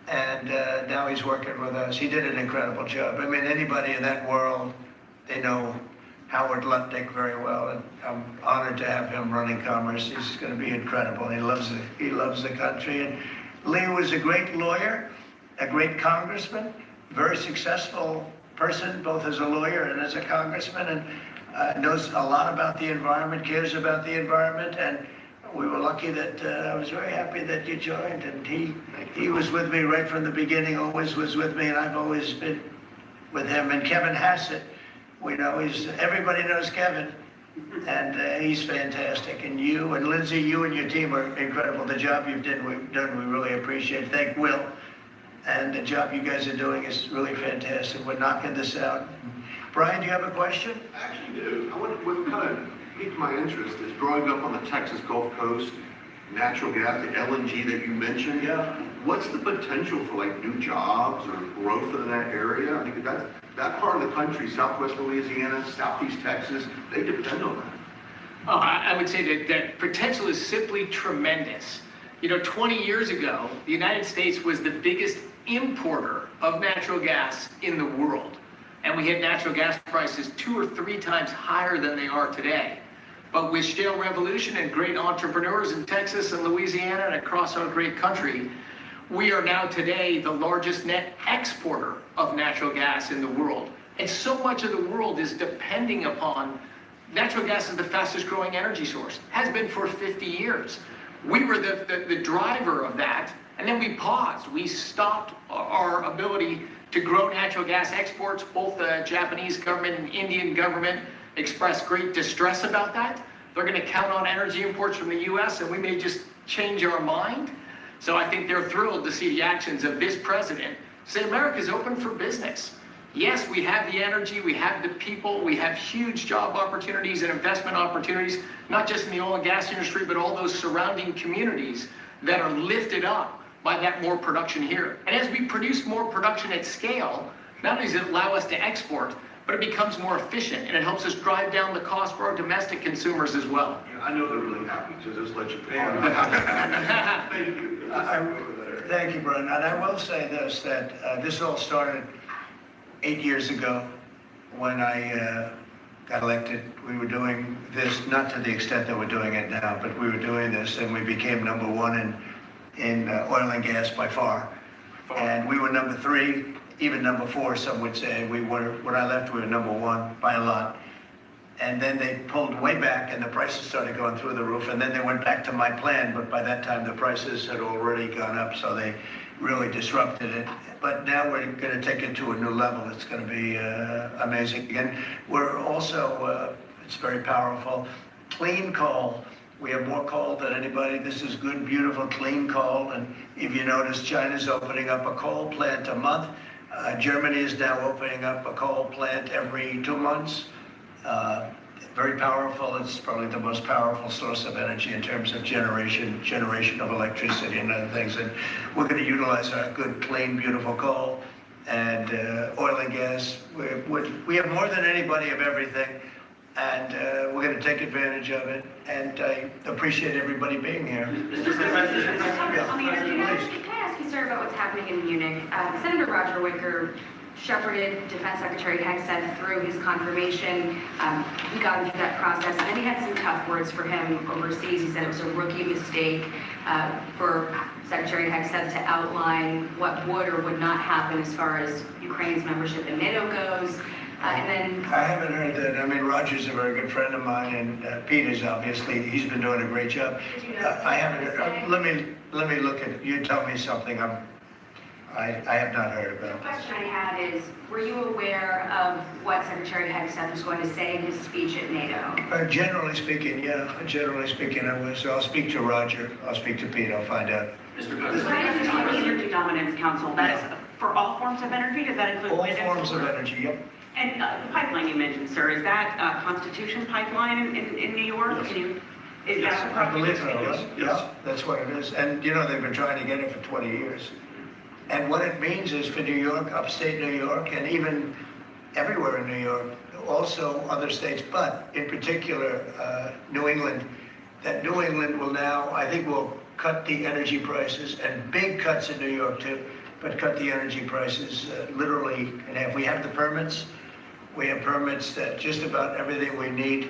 And now he's working with us. He did an incredible job. I mean, anybody in that world, they know Howard Lutnick very well, and I'm honored to have him running commerce. He's going to be incredible. He loves the country. And Lee was a great lawyer, a great congressman, very successful person, both as a lawyer and as a congressman, and knows a lot about the environment, cares about the environment. And we were lucky that I was very happy that you joined. And he was with me right from the beginning, always was with me, and I've always been with him. And Kevin Hassett, we know everybody knows Kevin, and he's fantastic. And you and Lindsay, you and your team are incredible. The job you've done, we really appreciate. Thank Will. And the job you guys are doing is really fantastic. We're knocking this out. Brian, do you have a question? I actually do. What kind of piqued my interest is growing up on the Texas Gulf Coast, natural gas, the LNG that you mentioned. Yeah. What's the potential for like new jobs or growth in that area? I mean, that part of the country, Southwest Louisiana, Southeast Texas, they depend on that. Oh, I would say that potential is simply tremendous. You know, 20 years ago, the United States was the biggest importer of natural gas in the world. And we had natural gas prices 2 or 3 times higher than they are today. But with shale revolution and great entrepreneurs in Texas and Louisiana and across our great country, we are now today the largest net exporter of natural gas in the world. And so much of the world is depending upon natural gas is the fastest growing energy source, has been for 50 years. We were the driver of that, and then we paused. We stopped our ability to grow natural gas exports. Both the Japanese government and Indian government expressed great distress about that. They're going to count on energy imports from the U.S., and we may just change our mind. So I think they're thrilled to see the actions of this president say America's open for business. Yes, we have the energy, we have the people, we have huge job opportunities and investment opportunities, not just in the oil and gas industry, but all those surrounding communities that are lifted up by that more production here. And as we produce more production at scale, not only does it allow us to export, but it becomes more efficient, and it helps us drive down the cost for our domestic consumers as well. Yeah, I know they're really happy, so just let you Thank you. Thank you, Brian. And I will say this, that this all started 8 years ago when I got elected. We were doing this, not to the extent that we're doing it now, but we were doing this, and we became #1 in oil and gas by far. And we were #3, even #4, some would say. When I left, we were #1 by a lot. And then they pulled way back, and the prices started going through the roof. And then they went back to my plan, but by that time the prices had already gone up, so they really disrupted it. But now we're going to take it to a new level. It's going to be amazing. And we're also, it's very powerful, clean coal. We have more coal than anybody. This is good, beautiful, clean coal. And if you notice, China's opening up a coal plant a month. Germany is now opening up a coal plant every 2 months. very powerful. It's probably the most powerful source of energy in terms of generation of electricity and other things. And we're going to utilize our good, clean, beautiful coal and oil and gas. We have more than anybody of everything, and we're going to take advantage of it. And I appreciate everybody being here. Mr. President, on the energy matter, can I ask you, sir, about what's happening in Munich? Senator Roger Wicker shepherded Defense Secretary Hegseth through his confirmation. He got him through that process, and then he had some tough words for him overseas. He said it was a rookie mistake for Secretary Hegseth to outline what would or would not happen as far as Ukraine's membership in NATO goes. And then I haven't heard that. I mean, Roger's a very good friend of mine, and Peter's obviously, he's been doing a great job. I haven't heard. Let me look at it. You tell me something. I have not heard about the this. question I had is, were you aware of what Secretary Hegseth was going to say in his speech at NATO? Generally speaking, yeah. Generally speaking, I was. I'll speak to Roger. I'll speak to Pete. I'll find out. Mr. President, the Energy Dominance Council, that's for all forms of energy? Does that include All wind and forms of solar? energy, yep. And the pipeline you mentioned, sir, is that Constitution pipeline in New York? Yes. Can you, is Yes, that? I believe so, yes. Yes. Yeah, that's what it is. And, you know, they've been trying to get it for 20 years. And what it means is for New York, upstate New York, and even everywhere in New York, also other states, but in particular, New England, that New England will now, I think, will cut the energy prices, and big cuts in New York too, but cut the energy prices literally in half. We have the permits. We have permits that just about everything we need,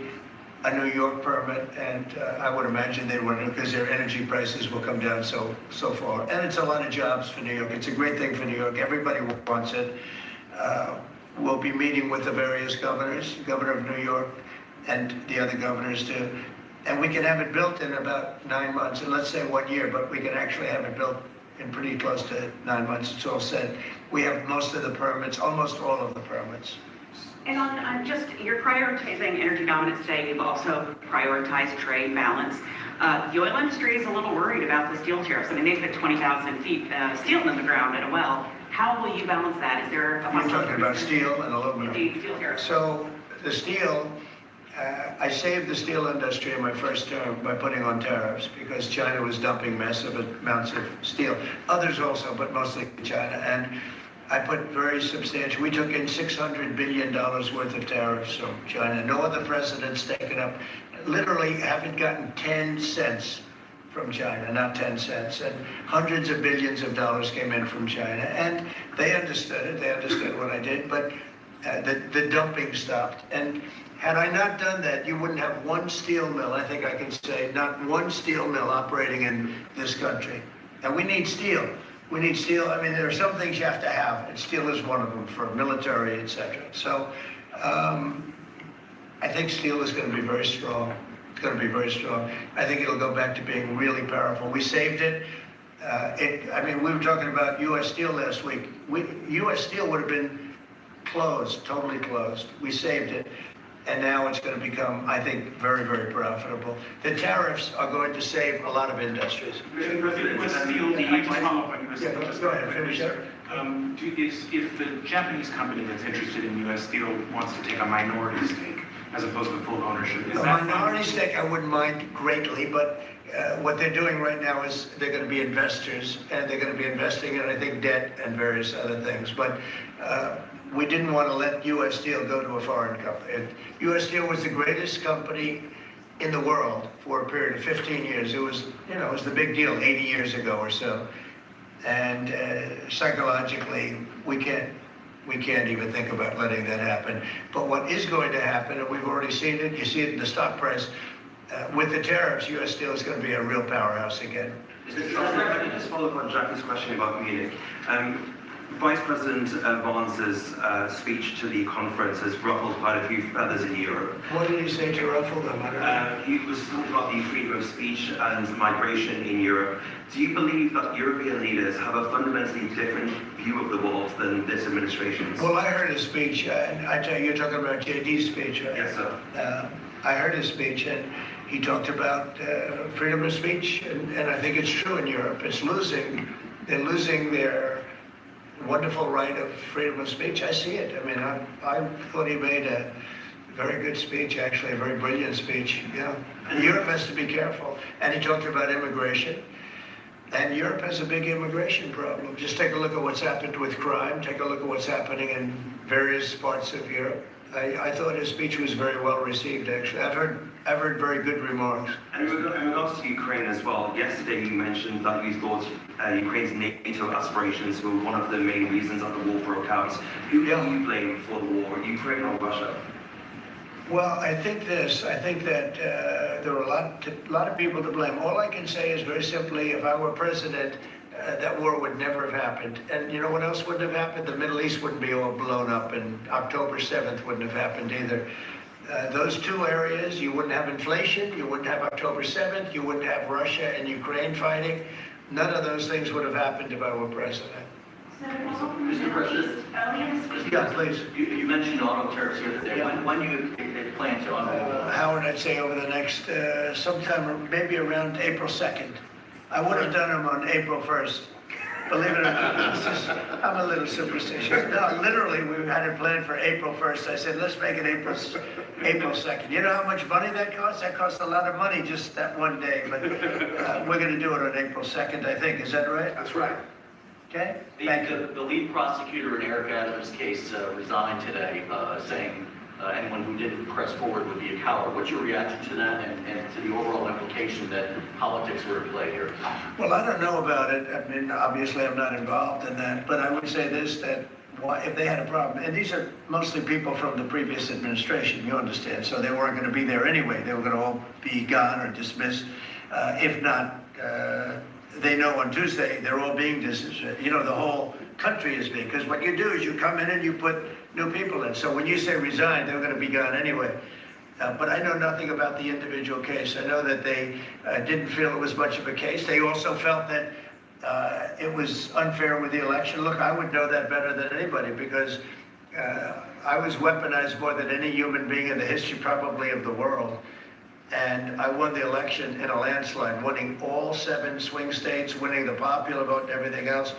a New York permit, and I would imagine they would, because their energy prices will come down so far. And it's a lot of jobs for New York. It's a great thing for New York. Everybody wants it. We'll be meeting with the various governors, Governor of New York, and the other governors too. And we can have it built in about 9 months, and let's say 1 year, but we can actually have it built in pretty close to 9 months. It's all set. We have most of the permits, almost all of the permits. And on just, you're prioritizing energy dominance today, you've also prioritized trade balance. The oil industry is a little worried about the steel tariffs. I mean, they put 20,000 feet steel in the ground at a well. How will you balance that? Is there a You're talking about steel and aluminum. Indeed, steel tariffs. So the steel, I saved the steel industry in my first term by putting on tariffs because China was dumping massive amounts of steel. Others also, but mostly China. And I put very substantial, we took in $600 billion worth of tariffs from China. No other president's taken up, literally haven't gotten 10 cents from China, not 10 cents. And hundreds of billions of dollars came in from China. And they understood it, they understood what I did, but the dumping stopped. And had I not done that, you wouldn't have one steel mill, I think I can say, not one steel mill operating in this country. And we need steel. We need steel. I mean, there are some things you have to have, and steel is one of them for military, etc. So I think steel is going to be very strong. It's going to be very strong. I think it'll go back to being really powerful. We saved it. I mean, we were talking about U.S. Steel last week. U.S. Steel would have been closed, totally closed. We saved it. And now it's going to become, I think, very, very profitable. The tariffs are going to save a lot of industries. Mr. President, with steel, do you follow up on U.S. Steel? Go ahead, finish up. If the Japanese company that's interested in U.S. Steel wants to take a minority stake as opposed to full ownership, is A that minority stake, I wouldn't mind greatly, but what they're doing right now is they're going to be investors, and they're going to be investing in, I think, debt and various other things. But we didn't want to let U.S. Steel go to a foreign company. U.S. Steel was the greatest company in the world for a period of 15 years. It was, you know, it was the big deal 80 years ago or so. And psychologically, we can't even think about letting that happen. But what is going to happen, and we've already seen it, you see it in the stock price, with the tariffs, U.S. Steel is going to be a real powerhouse again. Mr. President, just follow up on Jackie's question about Munich. Vice President Vance's speech to the conference has ruffled quite a few feathers in Europe. What did he say to ruffle them? He was talking about the freedom of speech and migration in Europe. Do you believe that European leaders have a fundamentally different view of the world than this administration's? Well, I heard his speech, and I tell you, you're talking about JD's speech, right? Yes, sir. I heard his speech, and he talked about freedom of speech, and I think it's true in Europe. It's losing. They're losing their wonderful right of freedom of speech. I see it. I mean, I thought he made a Very good speech, actually, a very brilliant speech, yeah. And Europe has to be careful. And he talked about immigration. And Europe has a big immigration problem. Just take a look at what's happened with crime. Take a look at what's happening in various parts of Europe. I thought his speech was very well received, actually. I've heard very good remarks. And in regards to Ukraine as well, yesterday you mentioned that you thought Ukraine's NATO aspirations were one of the main reasons that the war broke out. Who do you blame for the war, Ukraine or Russia? Well, I think that there are a lot of people to blame. All I can say is very simply, if I were president, that war would never have happened. And you know what else wouldn't have happened? The Middle East wouldn't be all blown up, and October 7th wouldn't have happened either. Those two areas, you wouldn't have inflation, you wouldn't have October 7th, you wouldn't have Russia and Ukraine fighting. None of those things would have happened if I were president. Mr. President? Yeah, please. You mentioned auto tariffs the other day. Yeah. When do you plan to unroll? Howard, I'd say over the next, sometime maybe around April 2nd. I would have done them on April 1st. Believe it or not, I'm a little superstitious. No, literally, we had it planned for April 1st. I said, let's make it April 2nd. You know how much money that costs? That costs a lot of money just that one day. But we're going to do it on April 2nd, I think. Is that right? That's right. Okay? The lead prosecutor in Eric Adams' case resigned today, saying anyone who didn't press forward would be a coward. What's your reaction to that and to the overall implication that politics were at play here? Well, I don't know about it. I mean, obviously, I'm not involved in that. But I would say this, that if they had a problem, and these are mostly people from the previous administration, you understand, so they weren't going to be there anyway. They were going to all be gone or dismissed. If not, they know on Tuesday they're all being dismissed. You know, the whole country is being, because what you do is you come in and you put new people in. So when you say resign, they're going to be gone anyway. But I know nothing about the individual case. I know that they didn't feel it was much of a case. They also felt that it was unfair with the election. Look, I would know that better than anybody because I was weaponized more than any human being in the history probably of the world. And I won the election in a landslide, winning all 7 swing states, winning the popular vote and everything else.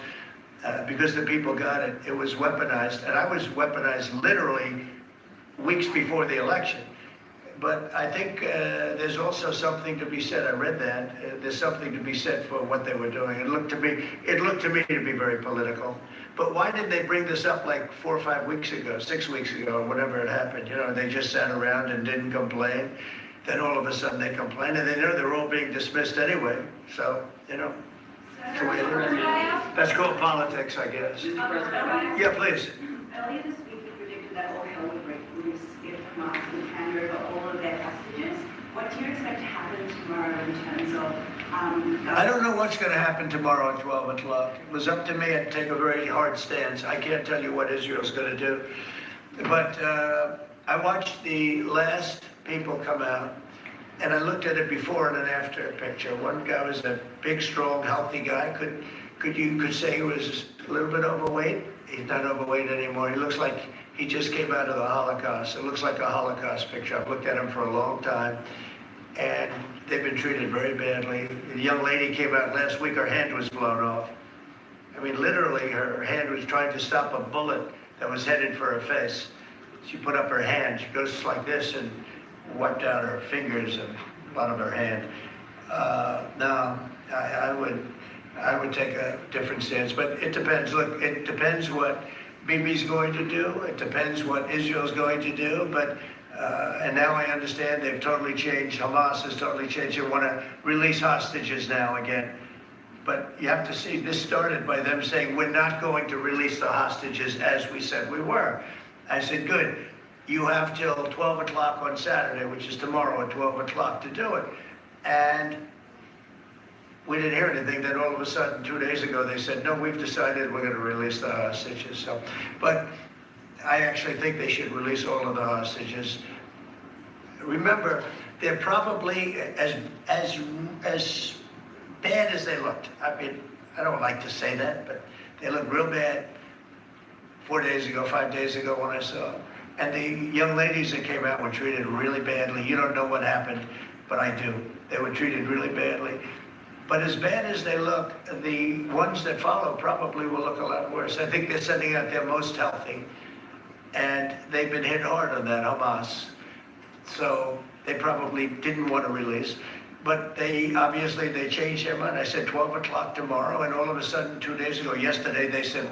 Because the people got it, it was weaponized. And I was weaponized literally weeks before the election. But I think there's also something to be said. I read that. There's something to be said for what they were doing. It looked to me to be very political. But why did they bring this up like 4 or 5 weeks ago, 6 weeks ago, or whenever it happened? You know, they just sat around and didn't complain. Then all of a sudden they complain, and they know they're all being dismissed anyway. So, you know, that's called politics, I guess. Yeah, please. Earlier this week, you predicted that oil would break loose if Hamas would hand over all of their hostages. What do you expect to happen tomorrow in terms of... I don't know what's going to happen tomorrow at 12 o'clock. It was up to me. I'd take a very hard stance. I can't tell you what Israel's going to do. But I watched the last people come out, and I looked at a before and an after picture. One guy was a big, strong, healthy guy. Could say he was a little bit overweight. He's not overweight anymore. He looks like he just came out of the Holocaust. It looks like a Holocaust picture. I've looked at him for a long time, and they've been treated very badly. The young lady came out last week. Her hand was blown off. I mean, literally, her hand was trying to stop a bullet that was headed for her face. She put up her hand. She goes like this and wiped out her fingers and a lot of her hand. No, I would take a different stance, but it depends. Look, it depends what Bibi's going to do. It depends what Israel's going to do. But and now I understand they've totally changed. Hamas has totally changed. They want to release hostages now again. But you have to see, this started by them saying, we're not going to release the hostages as we said we were. I said, good. You have till 12 o'clock on Saturday, which is tomorrow at 12 o'clock to do it. And we didn't hear anything. Then all of a sudden, 2 days ago, they said, no, we've decided we're going to release the hostages. So, but I actually think they should release all of the hostages. Remember, they're probably as bad as they looked. I mean, I don't like to say that, but they look real bad 4 days ago, 5 days ago when I saw them. And the young ladies that came out were treated really badly. You don't know what happened, but I do. They were treated really badly. But as bad as they look, the ones that follow probably will look a lot worse. I think they're sending out their most healthy. And they've been hit hard on that, Hamas. So they probably didn't want to release. But they changed their mind. I said 12 o'clock tomorrow, and all of a sudden, 2 days ago, yesterday, they said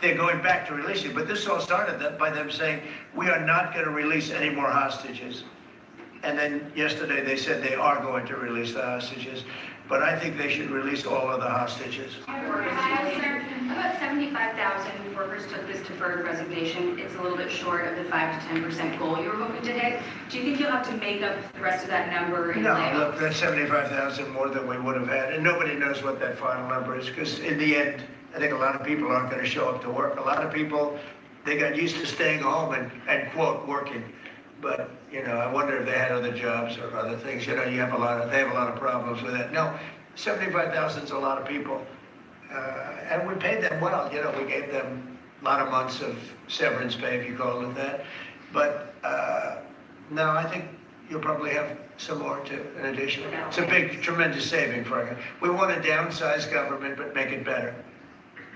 they're going back to releasing. But this all started by them saying, we are not going to release any more hostages. And then yesterday they said they are going to release the hostages. But I think they should release all of the hostages. About 75,000 workers took this deferred resignation. It's a little bit short of the 5 to 10% goal you were hoping to hit. Do you think you'll have to make up the rest of that number in No, layoffs? look, that's 75,000 more than we would have had, and nobody knows what that final number is, because in the end, I think a lot of people aren't going to show up to work. A lot of people, they got used to staying home and quote, working. But, I wonder if they had other jobs or other things. They have a lot of problems with that. No, 75,000 is a lot of people. And we paid them well. We gave them a lot of months of severance pay, if you call it that. But no, I think you'll probably have some more too, in addition. It's a big, tremendous saving for us. We want to downsize government, but make it better.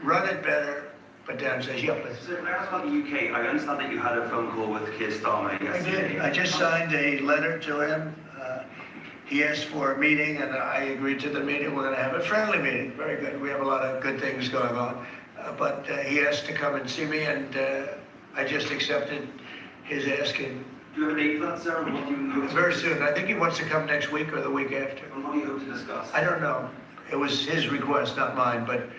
Run it better, but downsize. Yeah, please. So, can I ask about the UK? I understand that you had a phone call with Keir Starmer yesterday. I did. I just signed a letter to him. He asked for a meeting, and I agreed to the meeting. We're going to have a friendly meeting. Very good. We have a lot of good things going on. But he asked to come and see me, and I just accepted his asking. Do you have a date for that, sir? What do you hope to Very soon. I think he wants to come next week or the week after. And what do you hope to discuss? I don't know. It was his request, not mine. But,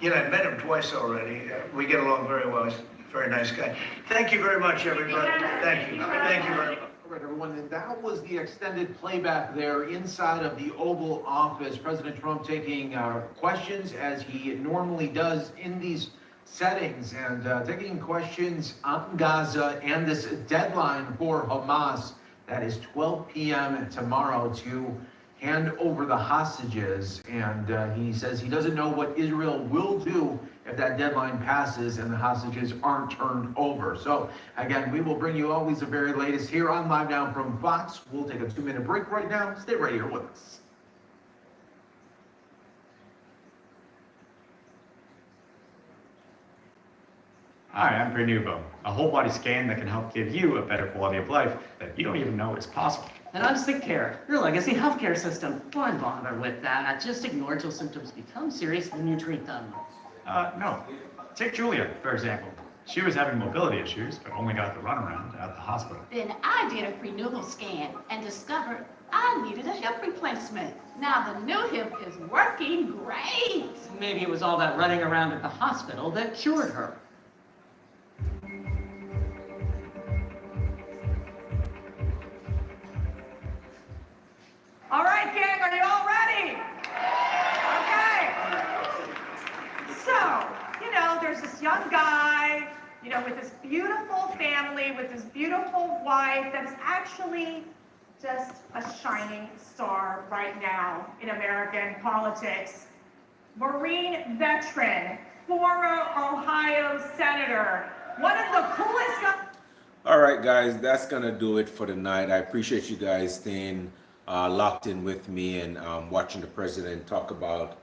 I've met him twice already. We get along very well. He's a very nice guy. Thank you very much, everybody. Thank you. Thank you very much. All right, everyone, and that was the extended playback there inside of the Oval Office. President Trump taking questions as he normally does in these settings, and taking questions on Gaza and this deadline for Hamas. That is 12 p.m. tomorrow to hand over the hostages. And he says he doesn't know what Israel will do if that deadline passes and the hostages aren't turned over. So again, we will bring you always the very latest here on Live Now from Fox. We'll take a 2-minute break right now. Stay right here with us. Hi, I'm Prenuvo, a whole body scan that can help give you a better quality of life that you don't even know is possible. And I'm Sick Care, your legacy healthcare system. Why bother with that? Just ignore till symptoms become serious, then you treat them. No. Take Julia, for example. She was having mobility issues, but only got the runaround at the hospital. Then I did a prenatal scan and discovered I needed a hip replacement. Now the new hip is working great. Maybe it was all that running around at the hospital that cured her. All right, gang, are you all ready? Okay. So, there's this young guy, with this beautiful family, with this beautiful wife that is actually just a shining star right now in American politics. Marine veteran, former Ohio senator, one of the coolest guys. All right, guys, that's going to do it for tonight. I appreciate you guys staying locked in with me and watching the president talk about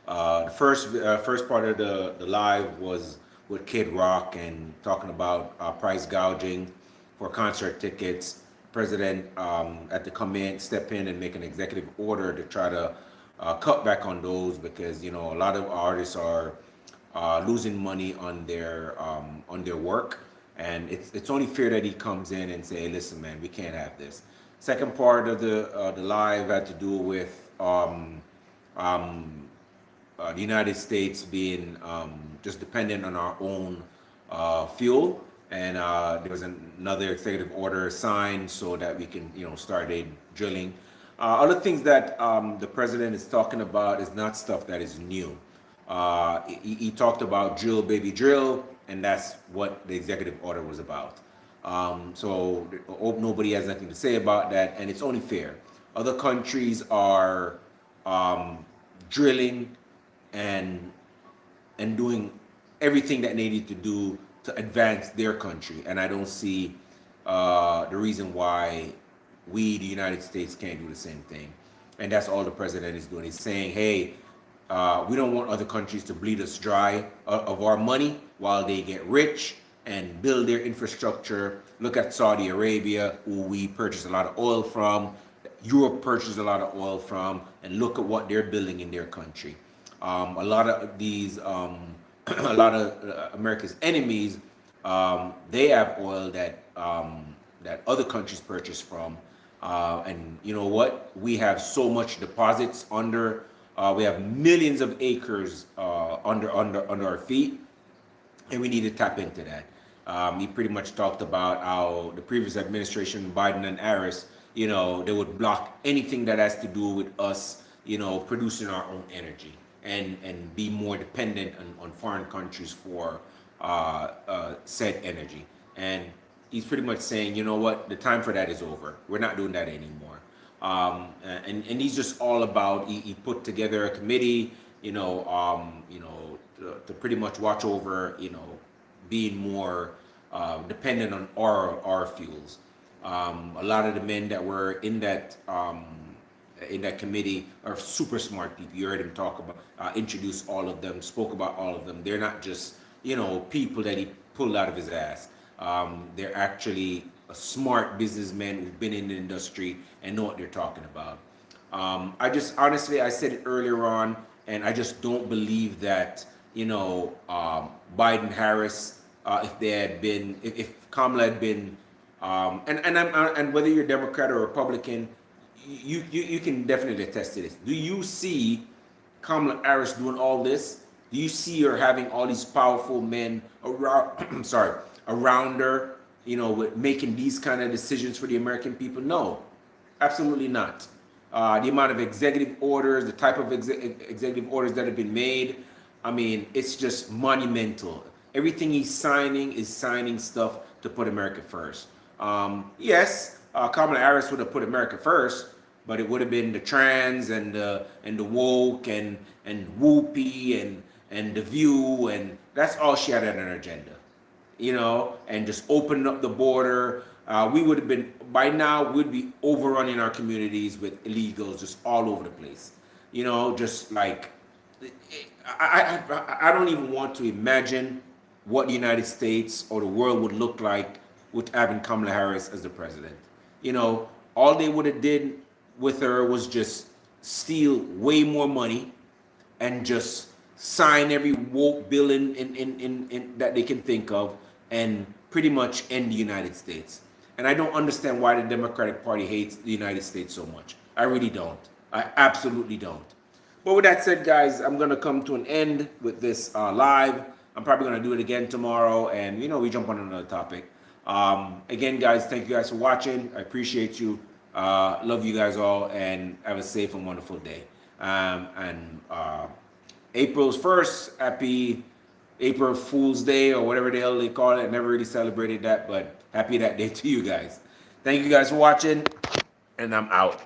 the first part of the live was with Kid Rock and talking about price gouging for concert tickets. President had to come in, step in, and make an executive order to try to cut back on those because a lot of artists are losing money on their work, and it's only fair that he comes in and say, "Listen, man, we can't have this." Second part of the live had to do with the United States being just dependent on our own fuel, and there was another executive order signed so that we can start drilling. Other things that the president is talking about is not stuff that is new. He talked about drill, baby, drill, and that's what the executive order was about. So I hope nobody has anything to say about that, and it's only fair. Other countries are drilling and doing everything that they need to do to advance their country, and I don't see the reason why we, the United States, can't do the same thing. And that's all the president is doing. He's saying, hey, we don't want other countries to bleed us dry of our money while they get rich and build their infrastructure. Look at Saudi Arabia, who we purchase a lot of oil from. Europe purchases a lot of oil from, and look at what they're building in their country. A lot of these, a lot of America's enemies, they have oil that that other countries purchase from, and you know what? We have so much deposits under. We have millions of acres under our feet, and we need to tap into that. He pretty much talked about how the previous administration, Biden and Harris, you know, they would block anything that has to do with us, you know, producing our own energy and be more dependent on foreign countries for said energy. And he's pretty much saying, you know what, the time for that is over. We're not doing that anymore. And he's just all about, he put together a committee, you know, to pretty much watch over, you know, being more dependent on our fuels. A lot of the men that were in that committee are super smart people. You heard him talk about, introduce all of them, spoke about all of them. They're not just, you know, people that he pulled out of his ass. They're actually a smart businessmen who've been in the industry and know what they're talking about. I just, honestly, I said it earlier on, and I just don't believe that, you know, Biden, Harris, if they had been, if Kamala had been, and whether you're Democrat or Republican, you can definitely attest to this. Do you see Kamala Harris doing all this? Do you see her having all these powerful men around, around her, you know, with making these kind of decisions for the American people? No, absolutely not. The amount of executive orders, the type of executive orders that have been made, I mean, it's just monumental. Everything he's signing is signing stuff to put America first. Yes, Kamala Harris would have put America first, but it would have been the trans and the woke and whoopee and the view, and that's all she had on her agenda, you know, and just opening up the border. We would have been, by now, we'd be overrunning our communities with illegals just all over the place, you know, just like, I don't even want to imagine what the United States or the world would look like with having Kamala Harris as the president. You know, all they would have did with her was just steal way more money and just sign every woke bill in that they can think of and pretty much end the United States. And I don't understand why the Democratic Party hates the United States so much. I really don't. I absolutely don't. But with that said, guys, I'm going to come to an end with this live. I'm probably going to do it again tomorrow, and, you know, we jump on another topic. Again, guys, thank you guys for watching. I appreciate you. Love you guys all, and have a safe and wonderful day. April's 1st, happy April Fool's Day, or whatever the hell they call it. I never really celebrated that, but happy that day to you guys. Thank you guys for watching, and I'm out.